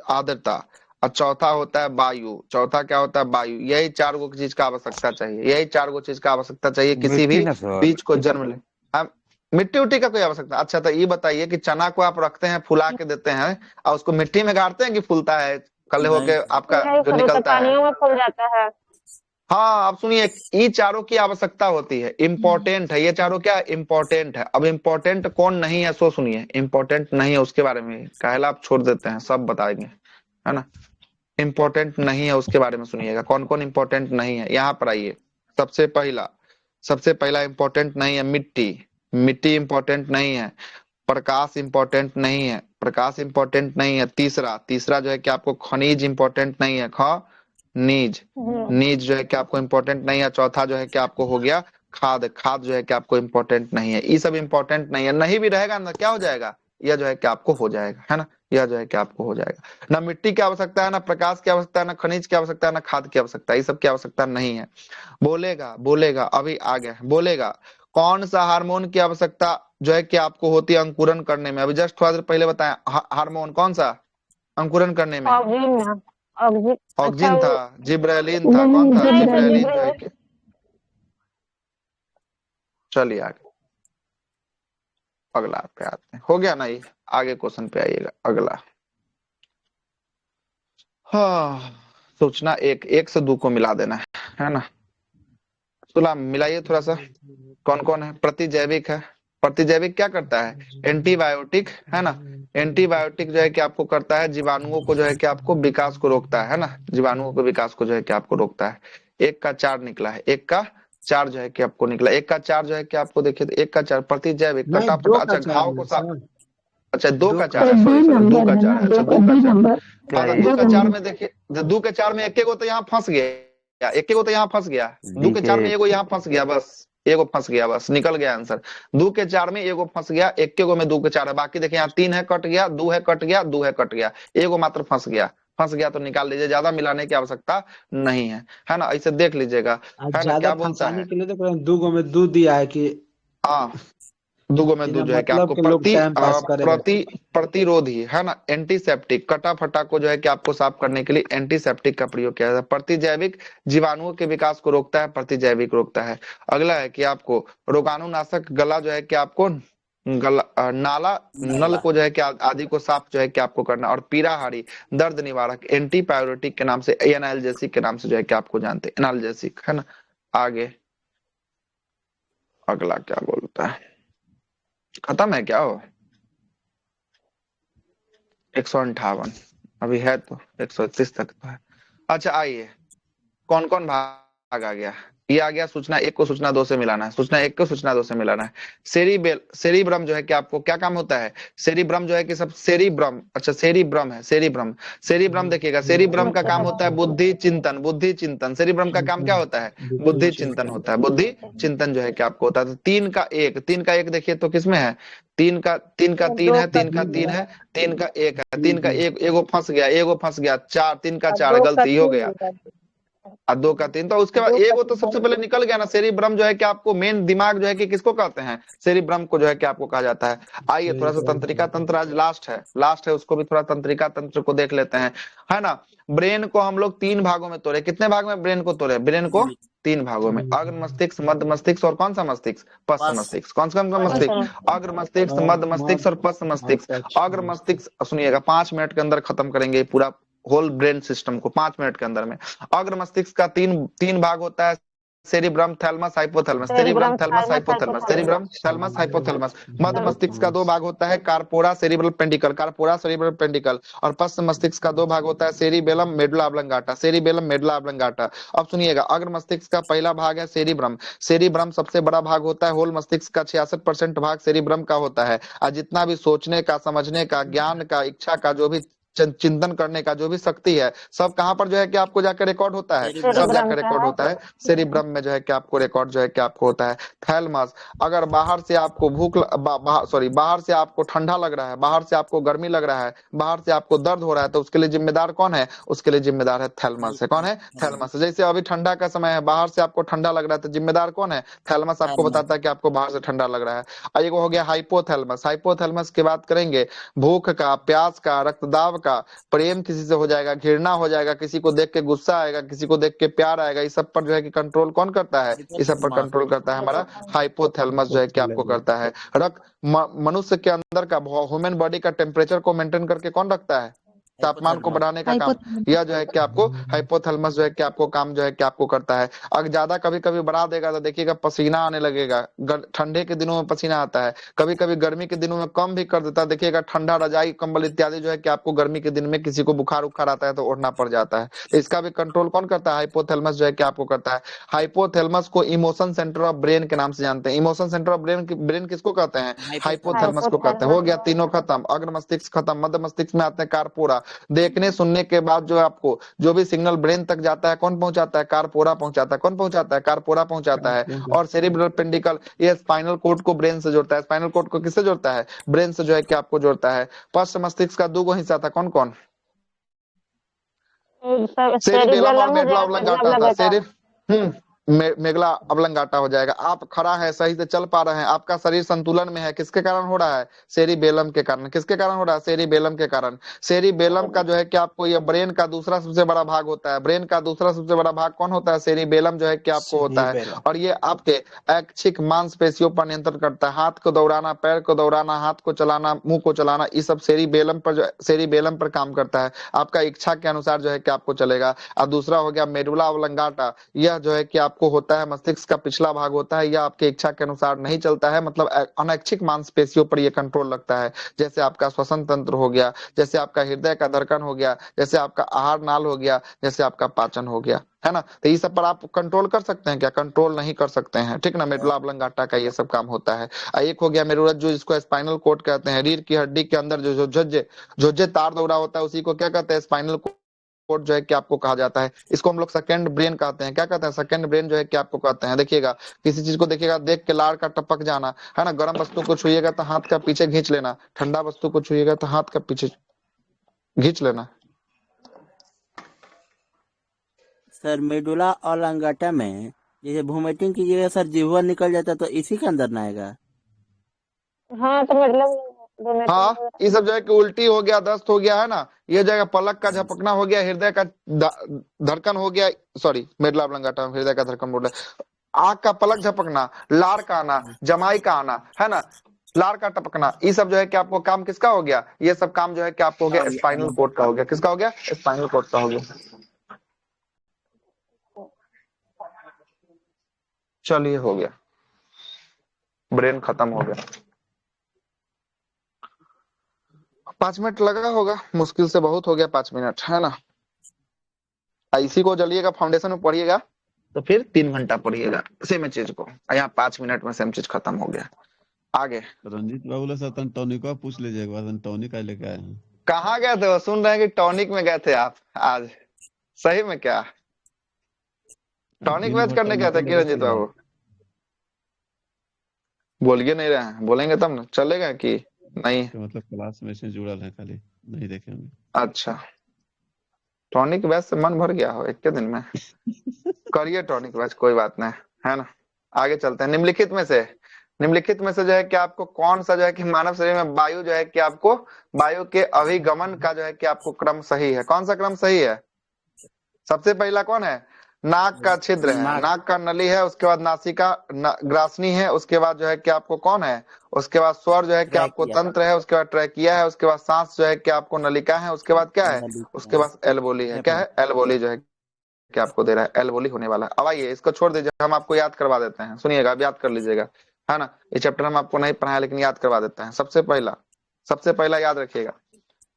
आर्द्रता, और चौथा होता है वायु। चौथा क्या होता है? वायु। यही 4 गो चीज का आवश्यकता चाहिए, यही 4 गो चीज का आवश्यकता चाहिए किसी मिट्टी भी ना सर। बीज को जन्म ले। हम मिट्टी उट्टी का कोई आवश्यकता? अच्छा तो ये बताइए कि चना को आप रखते हैं, फुला के देते हैं और उसको मिट्टी में गाड़ते हैं कि फूलता है कल होके आपका नहीं जो सर, वो तो निकलता है? पानियों में फूल जाता है। हाँ, आप सुनिए, ये चारों की आवश्यकता होती है, इंपॉर्टेंट है ये चारों। क्या इंपॉर्टेंट है? अब इंपॉर्टेंट कौन नहीं है सो सुनिए, इंपॉर्टेंट नहीं है उसके बारे में काहेला आप छोड़ देते हैं, सब बताएंगे, है ना। इंपॉर्टेंट नहीं है उसके बारे में सुनिएगा, कौन कौन इंपॉर्टेंट नहीं है। यहाँ पर आइए, सबसे पहला इंपॉर्टेंट नहीं है मिट्टी। मिट्टी इंपॉर्टेंट नहीं है। प्रकाश इंपॉर्टेंट नहीं है, प्रकाश इंपॉर्टेंट नहीं है। तीसरा जो है कि आपको खनिज इंपॉर्टेंट नहीं है, खनिज नीज जो है कि आपको इंपॉर्टेंट नहीं है। चौथा जो है कि आपको हो गया खाद जो है कि आपको इंपॉर्टेंट नहीं है। ये सब इंपॉर्टेंट नहीं है, नहीं भी रहेगा ना क्या हो जाएगा, यह जो है कि आपको हो जाएगा, है ना, यह जो है कि आपको हो जाएगा। ना मिट्टी की आवश्यकता है, ना प्रकाश की आवश्यकता है, ना खनिज की आवश्यकता है, ना खाद की आवश्यकता है, ये सब की आवश्यकता नहीं है। बोलेगा अभी आगे बोलेगा कौन सा हार्मोन की आवश्यकता जो है कि आपको होती है अंकुरन करने में। अभी जस्ट थोड़ा देर पहले बताया, हार्मोन कौन सा अंकुरन करने में? ऑक्सीजन। ऑक्सीजन अच्छा, था, जिब्रेलिन था, कौन था? नहीं, जिब्रेलिन जो है जिब्रेलिन। कि, चलिए आगे अगला पे आते हैं। हो गया ना ये? आगे क्वेश्चन पे आइएगा अगला। हाँ, सोचना एक से 2 को मिला देना है ना। सुला मिलाइए थोड़ा सा, कौन कौन है? प्रतिजैविक है। प्रतिजैविक क्या करता है? एंटीबायोटिक, है ना। एंटीबायोटिक जो है कि आपको करता है जीवाणुओं को जो है कि आपको विकास को रोकता है ना, जीवाणुओं के विकास को जो है कि आपको रोकता है। 1 का 4 निकला है, 1 का 4 जो है कि आपको निकला, 1 का 4 जो है कि आपको देखिए 1 का 4 प्रतिजैविक नहीं, कटापट। 2 का अच्छा 4 घाव है को साफ, सर। अच्छा 2 का 4 तो है, दो सॉरी 2 नंबर का है 4 ना, है, अच्छा 2 दो का 4। नंबर। हाँ, तो 2 का 4 में देखिए, 2 के 4 में एक को तो यहाँ फंस गया, एक को तो यहाँ फंस गया, 2 के 4 में एगो यहाँ फंस गया, बस एगो फंस गया, बस निकल गया आंसर। 2 के 4 में एगो फंस गया, एक को में 2 के 4 है, बाकी देखिए यहाँ 3 है कट गया, 2 है कट गया, 2 है कट गया, एगो मात्र फंस गया तो निकाल लीजिए, ज्यादा मिलाने की आवश्यकता नहीं है ना। ऐसे देख लीजिएगा, आज है ना, ज्यादा क्या बोलता फंसाने है। के लिए तो 2 में 2 दिया है कि हाँ, 2 में 2 बिना जो है कि मतलब आपको के लोग टाइम पास करे। प्रतिरोधी, है ना, एंटीसेप्टिक, कटा फटा को जो है कि आपको साफ करने के लिए एंटीसेप्टिक का प्रयोग किया जाता है। प्रतिजैविक जीवाणुओं के विकास को रोकता है, प्रतिजैविक रोकता है। अगला है कि आपको रोगाणुनाशक, गला जो है कि आपको नाला नल को जो है कि आदि को साफ जो है कि आपको करना। और पीड़ाहारी, दर्द निवारक, एंटीबायोटिक के नाम से, एनाल्जेसिक के नाम से जो है कि आपको जानते हैं, एनाल्जेसिक, है ना। आगे अगला क्या बोलता है? खत्म है क्या? हो 158 अभी है तो 131 तक तो है। अच्छा आइए, कौन कौन भाग आ गया? ये आ गया सूचना 1 को सूचना 2 से मिलाना है, सूचना 1 को सूचना 2 से मिलाना है। सेरिब्रम जो है कि आपको क्या काम होता है? सेरिब्रम जो है कि सब सेरिब्रम, अच्छा सेरिब्रम है, सेरिब्रम देखिएगा, सेरिब्रम का काम होता है बुद्धि चिंतन। सेरिब्रम का काम क्या होता है? बुद्धि चिंतन होता है, बुद्धि चिंतन जो है कि आपको होता है। तो 3 का 1 देखिए तो किसमें है? 3 का 3 है, 3 का 3 है, 3 का 1 है, 3 का 1 एगो फंस गया, 4 3 का 4 गलती हो गया, और 2 का 3, तो उसके बाद एगो तो सबसे पहले निकल गया ना। सेरिब्रम जो है कि आपको मेन दिमाग जो है कि किसको कहते हैं? सेरिब्रम को जो है कि आपको कहा जाता है। आइए थोड़ा सा तंत्रिका तंत्र, आज लास्ट है, उसको भी थोड़ा तंत्रिका तंत्र को देख लेते हैं, है ना। ब्रेन को हम लोग 3 भागों में तोड़े, कितने भाग में ब्रेन को तोड़े? ब्रेन को 3 भागों में, अग्र मस्तिष्क, मध्य मस्तिष्क और कौन सा मस्तिष्क? पश्च मस्तिष्क। कौन सा मस्तिष्क? अग्र मस्तिष्क, मध्य मस्तिष्क और पश्च मस्तिष्क। अग्र मस्तिष्क सुनिएगा 5 मिनट के अंदर खत्म करेंगे पूरा होल ब्रेन सिस्टम को, 5 मिनट के अंदर में। अग्र मस्तिष्क का 3 भाग होता है, cerebrum, thalamus, hypothalamus, cerebrum, thalamus, hypothalamus, cerebrum, thalamus, hypothalamus. मध्य मस्तिष्क का 2 भाग होता है, कार्पोरा, सेरिब्रल पेंडिकल, और पश्च मस्तिष्क का 2 भाग होता है, सेरिबेलम, मेडुला ऑब्लंगाटा। अब सुनिएगा, अग्र मस्तिष्क का पहला भाग है सेरिब्रम सबसे बड़ा भाग होता है, होल मस्तिष्क का 66% भाग सेरिब्रम का होता है। और जितना भी सोचने का, समझने का, ज्ञान का, इच्छा का, जो भी चिंतन करने का जो भी शक्ति है, सब कहां पर जो है कि आपको जाकर रिकॉर्ड होता है? सब जाकर रिकॉर्ड होता है सेरिब्रम में जो है कि आपको रिकॉर्ड जो है कि आपको होता है। थैलमस, अगर बाहर से आपको बाहर से आपको ठंडा लग रहा है, बाहर से आपको गर्मी लग रहा है, बाहर से आपको दर्द हो रहा है, तो उसके लिए जिम्मेदार कौन है? उसके लिए जिम्मेदार है थैलमस है। कौन है? थैलमस। जैसे अभी ठंडा का समय है, बाहर से आपको ठंडा लग रहा है, तो जिम्मेदार कौन है? थैलमस आपको बताता है कि आपको बाहर से ठंडा लग रहा है। और एक हो गया हाइपोथैलमस। हाइपोथैलमस की बात करेंगे, भूख का, प्यास का, रक्तदाब का प्रेम किसी से हो जाएगा, घृणा हो जाएगा, किसी को देख के गुस्सा आएगा, किसी को देख के प्यार आएगा, इस सब पर जो है कि कंट्रोल कौन करता है? इस सब पर कंट्रोल करता है हमारा हाइपोथैलेमस जो है कि आपको करता है। मनुष्य के अंदर का ह्यूमन बॉडी का टेम्परेचर को मेंटेन करके कौन रखता है? तापमान को बढ़ाने का काम यह जो है कि आपको हाइपोथैलेमस जो है कि आपको काम जो है कि आपको करता है। अगर ज्यादा कभी कभी बढ़ा देगा तो देखिएगा पसीना आने लगेगा, ठंडे के दिनों में पसीना आता है, कभी कभी गर्मी के दिनों में कम भी कर देता है, देखिएगा ठंडा रजाई कंबल इत्यादि जो है कि आपको गर्मी के दिन में किसी को बुखार उखार आता है तो ओढ़ना पड़ जाता है। तो इसका भी कंट्रोल कौन करता है? हाइपोथैलेमस जो है कि आपको करता है। हाइपोथैलेमस को इमोशन सेंटर ऑफ ब्रेन के नाम से जानते हैं। इमोशन सेंटर ऑफ ब्रेन किसको कहते हैं? हाइपोथैलेमस को कहते हैं। हो गया तीनों खत्म, अग्र मस्तिष्क खत्म, मध्य मस्तिष्क में आते हैं कार्पोरा। देखने सुनने के बाद जो आपको जो भी सिग्नल ब्रेन तक जाता है कौन पहुंचाता है? कार्पोरा पहुंचाता है। कौन पहुंचाता है? कार्पोरा पहुंचाता है। और सेरिब्रल पेंडिकल ये स्पाइनल कोड को ब्रेन से जोड़ता है। स्पाइनल कोड को किससे जोड़ता है? ब्रेन से जो है कि आपको जोड़ता है। पश्च मस्तिष्क का 2 हिस्सा था, कौन कौन? सेरिबेलम और मेडुला ऑब्लंगाटा था। मेगला ऑब्लंगाटा हो जाएगा। आप खड़ा है, सही से चल पा रहे हैं, आपका शरीर संतुलन में है, किसके कारण हो रहा है? सेरिबेलम के कारण। किसके कारण हो रहा है? सेरिबेलम के कारण। सेरिबेलम का जो है कि आपको ये ब्रेन का दूसरा सबसे बड़ा भाग होता है। ब्रेन का दूसरा सबसे बड़ा भाग कौन होता है? सेरिबेलम जो है कि आपको होता है। और ये आपके ऐच्छिक मांसपेशियों पर नियंत्रण करता है। हाथ को दौड़ाना, पैर को दौड़ाना, हाथ को चलाना, मुंह को चलाना, ये सब सेरिबेलम पर काम करता है। आपका इच्छा के अनुसार जो है कि आपको चलेगा। और दूसरा हो गया मेडुला ऑब्लंगाटा। यह जो है कि आपको होता है मस्तिष्क का पिछला भाग होता है। यह आपके इच्छा के अनुसार नहीं चलता है, मतलब अनैच्छिक मांसपेशियों पर यह कंट्रोल रखता है। जैसे आपका श्वसन तंत्र हो गया, जैसे आपका हृदय का धड़कन हो गया, जैसे आपका आहार नाल हो गया, जैसे आपका पाचन हो गया, है ना। तो ये सब पर आप कंट्रोल कर सकते हैं क्या? कंट्रोल नहीं कर सकते हैं, ठीक ना। मेडुला ऑब्लंगाटा का ये सब काम होता है। एक हो गया मेरुरज्जु, जिसको स्पाइनल कोड कहते हैं। रीढ़ की हड्डी के अंदर जो झोझे तार दौरा होता है उसी को क्या कहते हैं? स्पाइनल कोड जो है कि आपको कहा जाता है। इसको हम लोग सेकंड ब्रेन कहते हैं। क्या कहते हैं? सेकंड ब्रेन जो है कि आपको कहते हैं। देखिएगा किसी चीज को देखिएगा, देख के लार का टपक जाना, है ना। गर्म वस्तु को छुइएगा तो हाथ का पीछे खींच लेना, ठंडा वस्तु को छुइएगा तो हाथ का पीछे खींच लेना। सर मेडुला ऑब्लंगाटा में जैसे वोमिटिंग कीजिएगा सर, जिह्वा निकल जाता है, तो इसी के अंदर ना आएगा? हाँ तो मतलब हाँ, ये सब जो है कि उल्टी हो गया, दस्त हो गया, है ना। ये जगह पलक का झपकना हो गया, हृदय का धड़कन हो गया, सॉरी मेडुला ऑब्लंगाटा में हृदय का धड़कन बोल रहे, आंख का पलक झपकना, लार का आना, जमाई का आना, है ना, लार का टपकना, ये सब जो है कि आपको काम किसका हो गया? ये सब काम जो है कि आपको हो गया स्पाइनल कोड का हो गया। किसका हो गया? स्पाइनल कोड का हो गया। चलिए हो गया, ब्रेन खत्म हो गया। 5 मिनट लगा होगा, मुश्किल से बहुत हो गया 5 मिनट, है ना। इसी को चलिएगा फाउंडेशन में पढ़िएगा तो फिर 3 घंटा पढ़िएगा सेम चीज को, यहाँ 5 मिनट में सेम चीज खत्म हो गया। आगे रंजीत बाबू से टॉनिक पूछ लीजिए एक बार, टॉनिक का लेके आए हैं। कहाँ गए थे? सुन रहे हैं कि टॉनिक में गए थे आप आज, सही में क्या? टॉनिक मैच करने गए थे कि रंजीत बाबू? बोलिए नहीं रहे हैं, बोलेंगे तब ना चलेगा कि नहीं? मतलब क्लास में से जुड़ल है, खाली नहीं देखे होंगे। अच्छा, टॉनिक बैच से मन भर गया हो एक के दिन में? करिए टॉनिक बैच, कोई बात नहीं, है ना। आगे चलते हैं। निम्नलिखित में से जो है कि आपको कौन सा जो है कि मानव शरीर में वायु जो है कि आपको वायु के अभिगमन का जो है कि आपको क्रम सही है? कौन सा क्रम सही है? सबसे पहला कौन है? नाक का छिद्र है, नाक का नली है, उसके बाद नासिका ग्रासनी है, उसके बाद जो है कि आपको कौन है? उसके बाद स्वर जो है कि आपको तंत्र है, उसके बाद ट्रैकिया है, उसके बाद सांस जो है कि आपको नलिका है, उसके बाद क्या है? उसके बाद एल्वोली है। क्या है? एल्वोली जो है कि आपको दे रहा है, एल्वोली होने वाला है। अब आइए इसको छोड़ दीजिए, हम आपको याद करवा देते हैं, सुनिएगा, अब याद कर लीजिएगा, है ना। ये चैप्टर हम आपको नहीं पढ़ाया लेकिन याद करवा देते हैं। सबसे पहला याद रखिएगा,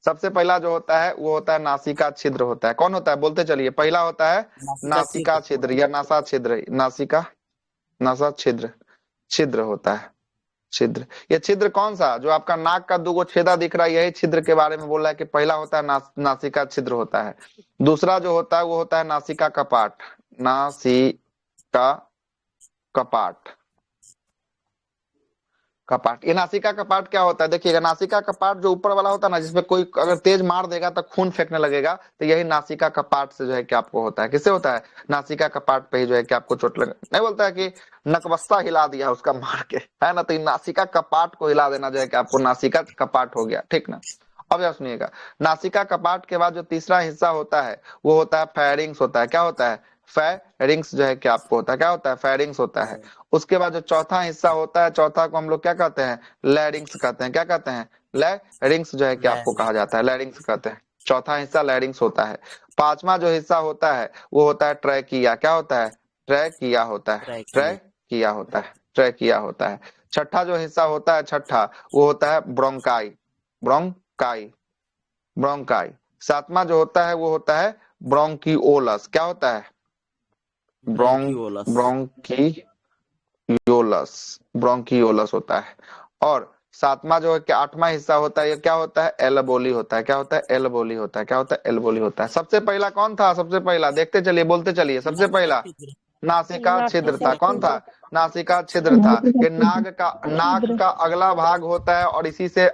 सबसे पहला जो होता है वो होता है नासिका छिद्र होता है। कौन होता है? बोलते चलिए। पहला होता है नासिका छिद्र या नासा छिद्र, नासा छिद्र होता है। छिद्र, ये छिद्र कौन सा? जो आपका नाक का 2 छेदा दिख रहा है, यही छिद्र के बारे में बोल रहा है कि पहला होता है नासिका छिद्र होता है। दूसरा जो होता है वो होता है नासिका कपाट, नासिका कपाट। ये नासिका कपाट क्या होता है? देखिएगा, नासिका कपाट जो ऊपर वाला होता है ना, जिसमें कोई अगर तेज मार देगा तो खून फेंकने लगेगा, तो यही नासिका कपाट से जो है कि आपको होता है। किससे होता है? नासिका कपाट पे ही जो है कि आपको चोट लगे। नहीं बोलता है कि नकबस्ता हिला दिया उसका मार के, है ना, तो नासिका कपाट को हिला देना जो है कि आपको नासिका कपाट हो गया, ठीक ना। अब यह सुनिएगा, नासिका कपाट के बाद जो तीसरा हिस्सा होता है वो होता है फेरिंग्स होता है। क्या होता है? फेरिंग्स जो है कि आपको होता है, क्या होता है? फेरिंग्स होता है। उसके बाद जो चौथा हिस्सा होता है, चौथा को हम लोग क्या कहते हैं? लैरिंग्स कहते हैं। क्या कहते हैं? लैरिंग्स जो है कि आपको कहा जाता है, लैरिंग्स कहते हैं। चौथा हिस्सा लैरिंग्स होता है। पांचवा जो हिस्सा होता है वो होता है ट्रैकिया। क्या होता है? ट्रैकिया होता है, ट्रैकिया होता है, ट्रैकिया होता है। छठा जो हिस्सा होता है, छठा, वो होता है ब्रोंकाई, ब्रोंकाई, ब्रोंकाई। सातवां जो होता है वो होता है ब्रोंकियोलस। क्या होता है? ब्रोंकियोलस। ब्रोंकियोलस, ब्रोंकियोलस होता है। और सातवां जो है कि आठवां हिस्सा होता है, ये क्या होता है? एल्बोली होता है। क्या होता है? एल्बोली होता है। क्या होता है? एल्बोली होता है। सबसे पहला कौन था? सबसे पहला देखते चलिए, बोलते चलिए। सबसे पहला नासिका छिद्र था। कौन था? नासिका छिद्र था। ये नाक का अगला भाग होता है और इसी से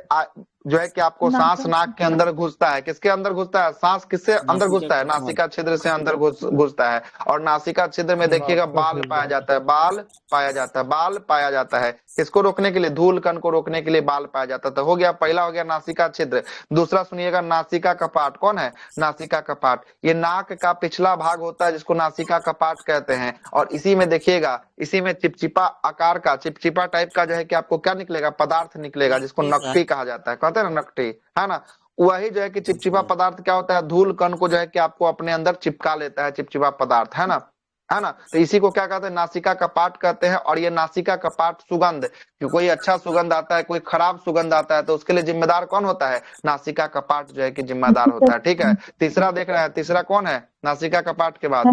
जो है कि आपको सांस नाक के अंदर घुसता है। किसके अंदर घुसता है? सांस किससे अंदर घुसता है? नासिका छिद्र से अंदर घुसता है। और नासिका छिद्र में देखिएगा बाल पाया जाता है, बाल पाया जाता है, बाल पाया जाता है। किसको रोकने के लिए? धूल कण को रोकने के लिए बाल पाया जाता था। हो गया, पहला हो गया नासिका छिद्र। दूसरा सुनिएगा, नासिका कपाट। कौन है? नासिका कपाट। ये नाक का पिछला भाग होता है जिसको नासिका कपाट कहते हैं। और इसी में देखिएगा, इसी में चिपचिपा आकार का, चिपचिपा टाइप का जो है कि आपको क्या निकलेगा? पदार्थ निकलेगा, जिसको नकटी कहा जाता है। कहते हैं ना नकटी, है ना? वही जो है कि चिपचिपा पदार्थ क्या होता है? धूल कण को जो है कि आपको अपने अंदर चिपका लेता है, चिपचिपा पदार्थ, है ना? है ना? तो इसी को क्या कहते हैं? नासिका कपाट कहते हैं। और ये नासिका कपाट सुगंध, कि कोई अच्छा सुगंध आता है, कोई खराब सुगंध आता है, तो उसके लिए जिम्मेदार कौन होता है? नासिका कपाट जो है कि जिम्मेदार होता है। ठीक है, तीसरा देख रहे हैं, तीसरा कौन है नासिका कपाट के बाद?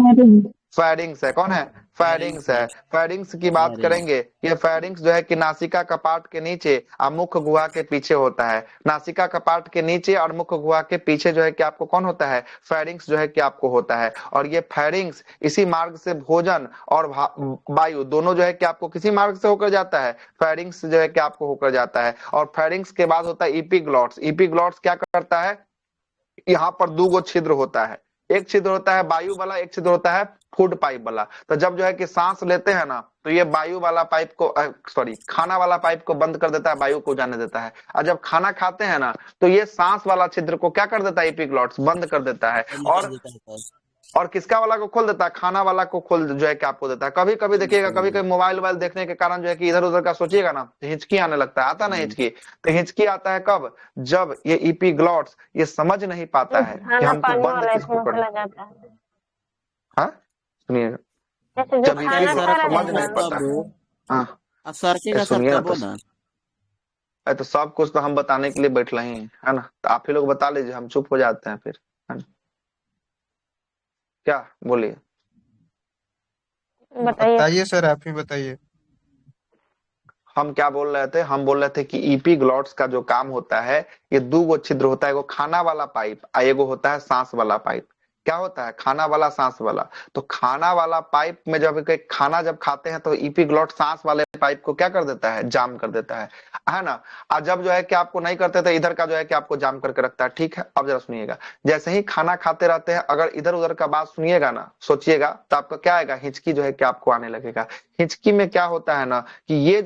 फेरिंग्स है। कौन है? फेरिंग्स है। फेरिंग्स की बात करेंगे, ये फेरिंग्स जो है कि नासिका कपाट के नीचे और मुख गुहा के पीछे होता है। नासिका कपाट के नीचे और मुख गुहा के पीछे जो है कि आपको कौन होता है? फेरिंग्स जो है कि आपको होता है। और ये फेरिंग्स इसी मार्ग से भोजन और वायु दोनों जो है कि आपको किसी मार्ग से होकर जाता है? फेरिंग्स जो है कि आपको होकर जाता है। और फेरिंग्स के बाद होता है इपिग्लॉट्स। इपिग्लॉट्स क्या करता है? यहाँ पर दो छिद्र होता है, एक छिद्र होता है वायु वाला, एक छिद्र होता है फूड पाइप वाला। तो जब जो है कि सांस लेते हैं ना, तो ये वायु वाला पाइप को खाना वाला पाइप को बंद कर देता है, वायु को जाने देता है। और जब खाना खाते हैं ना, तो ये सांस वाला छिद्र को क्या कर देता है? एपिग्लॉट्स बंद कर देता है। और किसका वाला को खोल देता है? खाना वाला को खोल जो है कि आपको देता है। कभी कभी देखिएगा, कभी कभी मोबाइल वोबाइल देखने के कारण जो है कि इधर उधर का सोचिएगा ना, तो हिचकी आने लगता है। आता ना हिचकी? तो हिचकी आता है कब? जब ये एपिग्लॉट्स ये समझ नहीं पाता है कि हमको बंद किसको करना। हाँ सुनिएगा, जब एपिग्लॉट्स समझ नहीं पाता है। हाँ सुनिए ना, तो सब कुछ तो हम बताने के लिए बैठ रहे हैं, है ना? तो आप ही लोग बता लीजिए, हम चुप हो जाते हैं फिर, है ना? क्या बोलिए? बताइए सर, आप ही बताइए। हम क्या बोल रहे थे? हम बोल रहे थे कि एपिग्लॉट्स का जो काम होता है, ये दो छिद्र होता है, एगो खाना वाला पाइप और एगो होता है सांस वाला पाइप। क्या होता है? खाना वाला, सांस वाला। तो खाना वाला पाइप में जब खाना जब खाते हैं, तो एपिग्लॉट सांस वाले पाइप को क्या कर देता है? जाम कर देता है ना? और जब जो है कि आपको नहीं करते तो इधर का जो है कि आपको जाम करके रखता है। ठीक है, अब जरा सुनिएगा, जैसे ही खाना खाते रहते हैं, अगर इधर उधर का बात सुनिएगा ना, सोचिएगा, तो आपका क्या आएगा? हिचकी जो है कि आपको आने लगेगा। हिचकी में क्या होता है ना, कि ये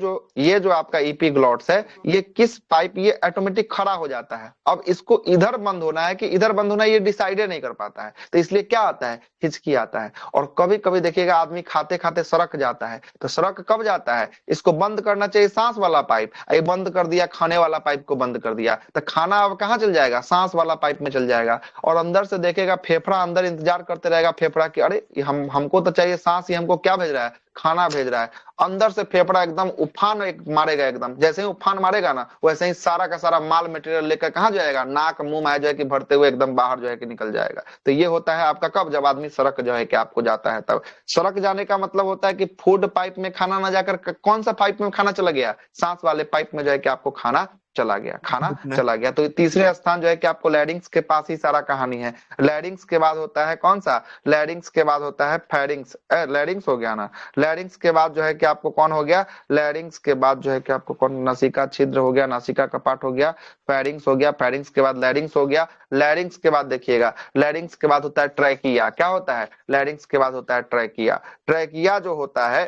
जो आपका एपिग्लॉट्स है, ये किस पाइप, ये ऑटोमेटिक खड़ा हो जाता है। अब इसको इधर बंद होना है कि इधर बंद होना है, ये डिसाइड नहीं कर पाता है। तो इसलिए क्या आता है? हिचकी आता है। और कभी कभी देखिएगा आदमी खाते खाते सड़क जाता है, तो सड़क कब जाता है? इसको बंद करना चाहिए सांस वाला पाइप, ये बंद कर दिया, खाने वाला पाइप को बंद कर दिया, तो खाना अब कहाँ चल जाएगा? सांस वाला पाइप में चल जाएगा। और अंदर से देखेगा फेफड़ा अंदर इंतजार करते रहेगा, फेफड़ा की अरे हमको तो चाहिए सांस, ये हमको क्या भेज रहा है? खाना भेज रहा है। अंदर से फेफड़ा एकदम उफान मारेगा, एकदम जैसे ही उफान मारेगा ना, वैसे ही सारा का सारा माल मटेरियल लेकर कहाँ जाएगा? नाक मुंह में जो है कि भरते हुए एकदम बाहर जो है कि निकल जाएगा। तो ये होता है आपका कब? जब आदमी सड़क जो है कि आपको जाता है तब। सड़क जाने का मतलब होता है कि फूड पाइप में खाना ना जाकर कौन सा पाइप में खाना चला गया? सांस वाले पाइप में जो है कि आपको खाना चला गया, खाना चला गया। तो तीसरे स्थान जो है कि आपको लैरिंग्स के पास ही सारा कहानी है। लैरिंग्स के बाद होता है कौन सा? लैरिंग्स के बाद होता है फेरिंग्स। लैरिंग्स हो गया ना। लैरिंग्स के बाद जो है कि आपको कौन हो गया? लैरिंग्स के बाद जो है कि आपको कौन? नासिका छिद्र हो गया, नासिका कपाट हो गया, फेरिंग्स हो गया, फेरिंग्स के बाद लैरिंग्स हो गया। लैरिंग्स के बाद देखिएगा, लैरिंग्स के बाद होता है ट्रैकिया। क्या होता है? लैरिंग्स के बाद होता है ट्रैकिया। ट्रैकिया जो होता है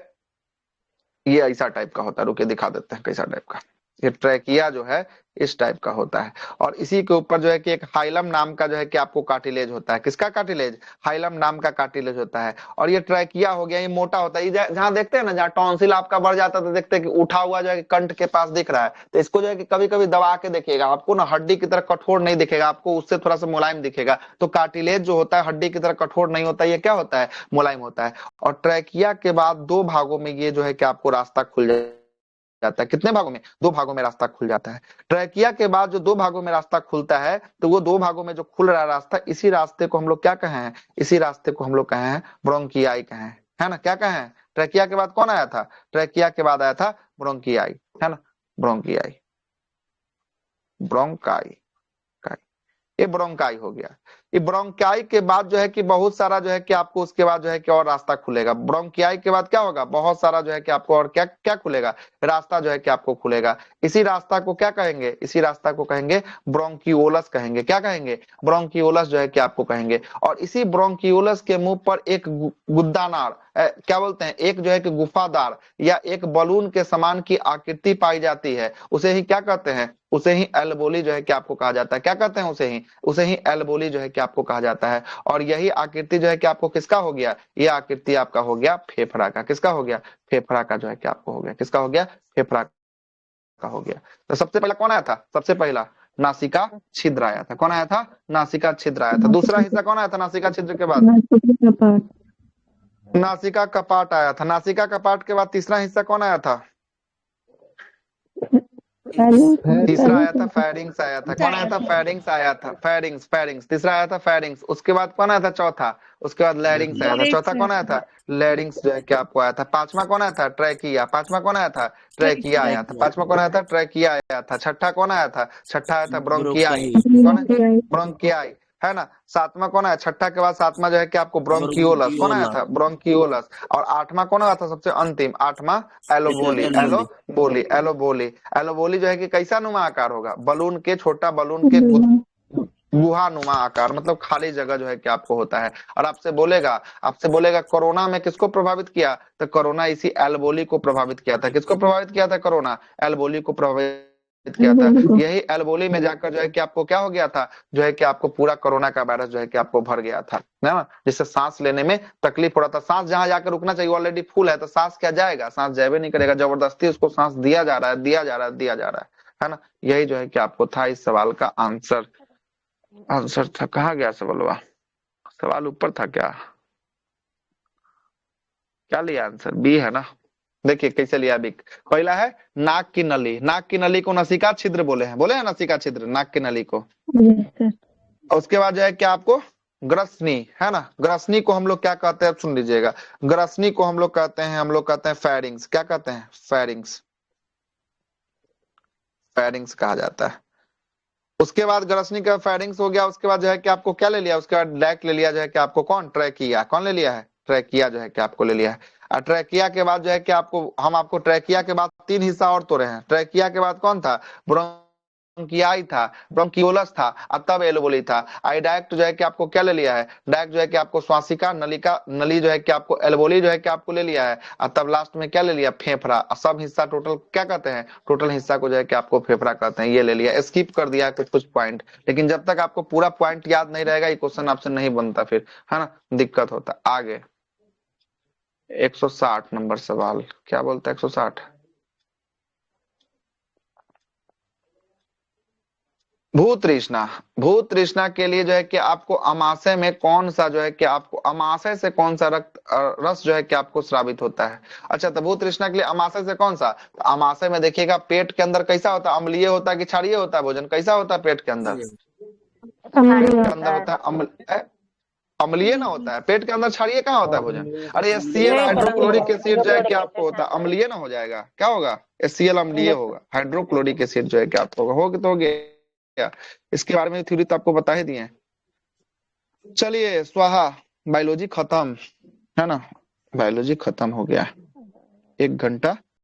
ये ऐसा टाइप का होता है, रुके दिखा देते हैं कैसा टाइप का। ये ट्रैकिया जो है इस टाइप का होता है। और इसी के ऊपर जो है कि एक हाइलम नाम का जो है कि आपको कार्टिलेज होता है। किसका कार्टिलेज? हाइलम नाम का कार्टिलेज होता है। और ये ट्रैकिया हो गया, ये मोटा होता है। जहां देखते हैं ना, जहाँ टॉन्सिल आपका बढ़ जाता है तो देखते हैं कि उठा हुआ जो है कंठ के पास दिख रहा है, तो इसको जो है कि कभी कभी दबा के देखिएगा, आपको ना हड्डी की तरह कठोर नहीं दिखेगा, आपको उससे थोड़ा सा मुलायम दिखेगा। तो कार्टिलेज जो होता है हड्डी की तरह कठोर नहीं होता, ये क्या होता है? मुलायम होता है। और ट्रैकिया के बाद 2 भागों में ये जो है कि आपको रास्ता खुल जाता है। कितने भागों में? 2 भागों में रास्ता खुल जाता है। ट्रैकिया के बाद जो 2 भागों में रास्ता खुलता है, तो वो 2 भागों में जो खुल रहा है रास्ता, इसी रास्ते को हम लोग क्या कहे हैं? इसी रास्ते को हम लोग कहे हैं ब्रोंकियाई कहे हैं, है ना? क्या कहे हैं? ट्रैकिया के बाद कौन आया था? ट्रैकिया के बाद आया था ब्रोंकियाई, है ना? ब्रोंकियाई, ब्रोंकाई, ये ब्रोंकाई हो गया। ये ब्रोंकाई के बाद जो है कि बहुत सारा जो है कि आपको उसके बाद जो है कि और रास्ता खुलेगा। ब्रोंकियाई के बाद क्या होगा? बहुत सारा जो है कि आपको और क्या क्या खुलेगा? रास्ता जो है कि आपको खुलेगा। इसी रास्ता को क्या कहेंगे? इसी रास्ता को कहेंगे ब्रोंकियोलस कहेंगे। क्या कहेंगे? ब्रोंकियोलस जो है कि आपको कहेंगे। और इसी ब्रोंकियोलस के मुंह पर एक गुद्दानार, क्या बोलते हैं, एक जो है कि गुफादार या एक बलून के समान की आकृति पाई जाती है। उसे ही क्या कहते हैं? उसे ही एल्बोली जो है कि आपको कहा जाता है। क्या कहते हैं? उसे ही एल्बोली जो है कि आपको कहा जाता है। और यही आकृति जो है कि आपको किसका हो गया? ये आकृति आपका हो गया फेफड़ा का। किसका हो गया? फेफड़ा का जो है कि आपको हो गया। किसका हो गया? फेफड़ा का हो गया। तो सबसे पहला कौन आया था? सबसे पहला नासिका छिद्र आया था। कौन आया था? नासिका छिद्र आया था। दूसरा हिस्सा कौन आया था नासिका छिद्र के बाद? नासिका कपाट आया था। नासिका कपाट के बाद तीसरा हिस्सा कौन आया था? तीसरा आया था फेरिंग्स आया था। कौन आया था? फेरिंग्स आया था। फेरिंग्स, फेरिंग्स तीसरा आया था फेरिंग्स। उसके बाद कौन आया था? चौथा। उसके बाद लैरिंग्स आया था। चौथा कौन आया था? लैरिंग्स जो है कि आपको आया था। पांचवा कौन आया था? ट्रैकिया। पांचवा कौन आया था? ट्रैकिया आया था। पांचवा कौन आया था? ट्रैकिया आया था। छठा कौन आया था? छठा आया था ब्रोंकियाई। कौन है? ब्रोंकियाई, है ना? सातवां कौन आया? छठा के बाद सातवां जो है कि आपको ब्रोंकियोलस। कौन आया था? ब्रोंकियोलस। और आठवां कौन आया था? सबसे अंतिम आठवां एलोबोली। एलोबोली, एलोबोली। एलोबोली जो है कि कैसा नुमा आकार होगा? बलून के, छोटा बलून के गुहा नुमा आकार, मतलब खाली जगह जो है कि आपको होता है। और आपसे बोलेगा कोरोना में किसको प्रभावित किया? तो कोरोना इसी एल्बोली को प्रभावित किया था। किसको प्रभावित किया था? कोरोना एल्बोली को प्रभावित किया था। यही एल्बोली में जाकर जो है कि आपको क्या हो गया था? जो है कि आपको पूरा कोरोना का वायरस जो है कि आपको भर गया था, ना? जिससे सांस लेने में तकलीफ हो रहा था। सांस जहां जाकर रुकना चाहिए ऑलरेडी फुल है, तो सांस क्या जाएगा? सांस जाए नहीं करेगा, जबरदस्ती उसको सांस दिया जा रहा है, दिया जा रहा है, दिया जा रहा है ना? यही जो है कि आपको था इस सवाल का आंसर था। कहाँ गया सवाल? सवाल ऊपर था क्या? क्या लिया आंसर? बी है ना? देखिए कैसे लिया बी। पहला है नाक की नली। नाक की नली को नसिका छिद्र बोले हैं नसिका छिद्र, नाक की नली को। उसके बाद जो है क्या आपको ग्रसनी, है ना? ग्रसनी को हम लोग क्या कहते हैं? सुन लीजिएगा, ग्रसनी को हम लोग कहते हैं फेरिंग्स। क्या कहते हैं? फेरिंग्स, फेरिंग्स कहा जाता है। उसके बाद ग्रसनी का फेरिंग्स हो गया। उसके बाद जो है कि आपको क्या ले लिया? उसके बाद लैक ले लिया जो है कि आपको कौन? ट्रैकिया। कौन ले लिया है? ट्रैकिया जो है कि आपको ले लिया है। और ट्रैकिया के बाद जो है कि आपको ट्रैकिया के बाद 3 हिस्सा और तोड़े हैं। ट्रैकिया के बाद कौन था? ब्रोंकियाई था, ब्रोंकियोलस था, और तब एल्बोली था। आई डायरेक्ट जो है कि आपको क्या ले लिया है? डायरेक्ट जो है कि आपको श्वासिका नली जो है कि आपको एल्बोली जो है कि आपको ले लिया है। और तब लास्ट में क्या ले लिया? फेफड़ा। और सब हिस्सा टोटल क्या कहते हैं? टोटल हिस्सा को जो है कि आपको फेफड़ा कहते हैं। ये ले लिया, स्किप कर दिया कुछ पॉइंट, लेकिन जब तक आपको पूरा पॉइंट याद नहीं रहेगा ये क्वेश्चन आपसे नहीं बनता, फिर है ना दिक्कत होता। आगे 160 नंबर सवाल क्या बोलता है? 160 भूत तृष्णा। भूत तृष्णा के लिए जो है कि आपको अमाशय में कौन सा जो है कि आपको अमाशय से कौन सा रस जो है कि आपको स्रावित होता है? अच्छा, तो भूत तृष्णा के लिए अमाशय से कौन सा? तो अमाशय में देखिएगा पेट के अंदर कैसा होता है? अम्लीय होता है कि क्षारीय होता है? भोजन कैसा होता है पेट के अंदर? होता है अम्लीय ना होता है। पेट के अंदर क्षारीय कहाँ होता है भोजन? अरे HCl हाइड्रोक्लोरिक एसिड जो है कि आपको होता है अम्लीय ना हो जाएगा? क्या होगा? HCl अम्लीय होगा, हाइड्रोक्लोरिक एसिड जो है कि आपको होगा तो हो गया। इसके बारे में थ्योरी तो आपको बता ही दिए। चलिए स्वाहा, बायोलॉजी खत्म, है ना? बायोलॉजी खत्म हो गया। 1 घंटा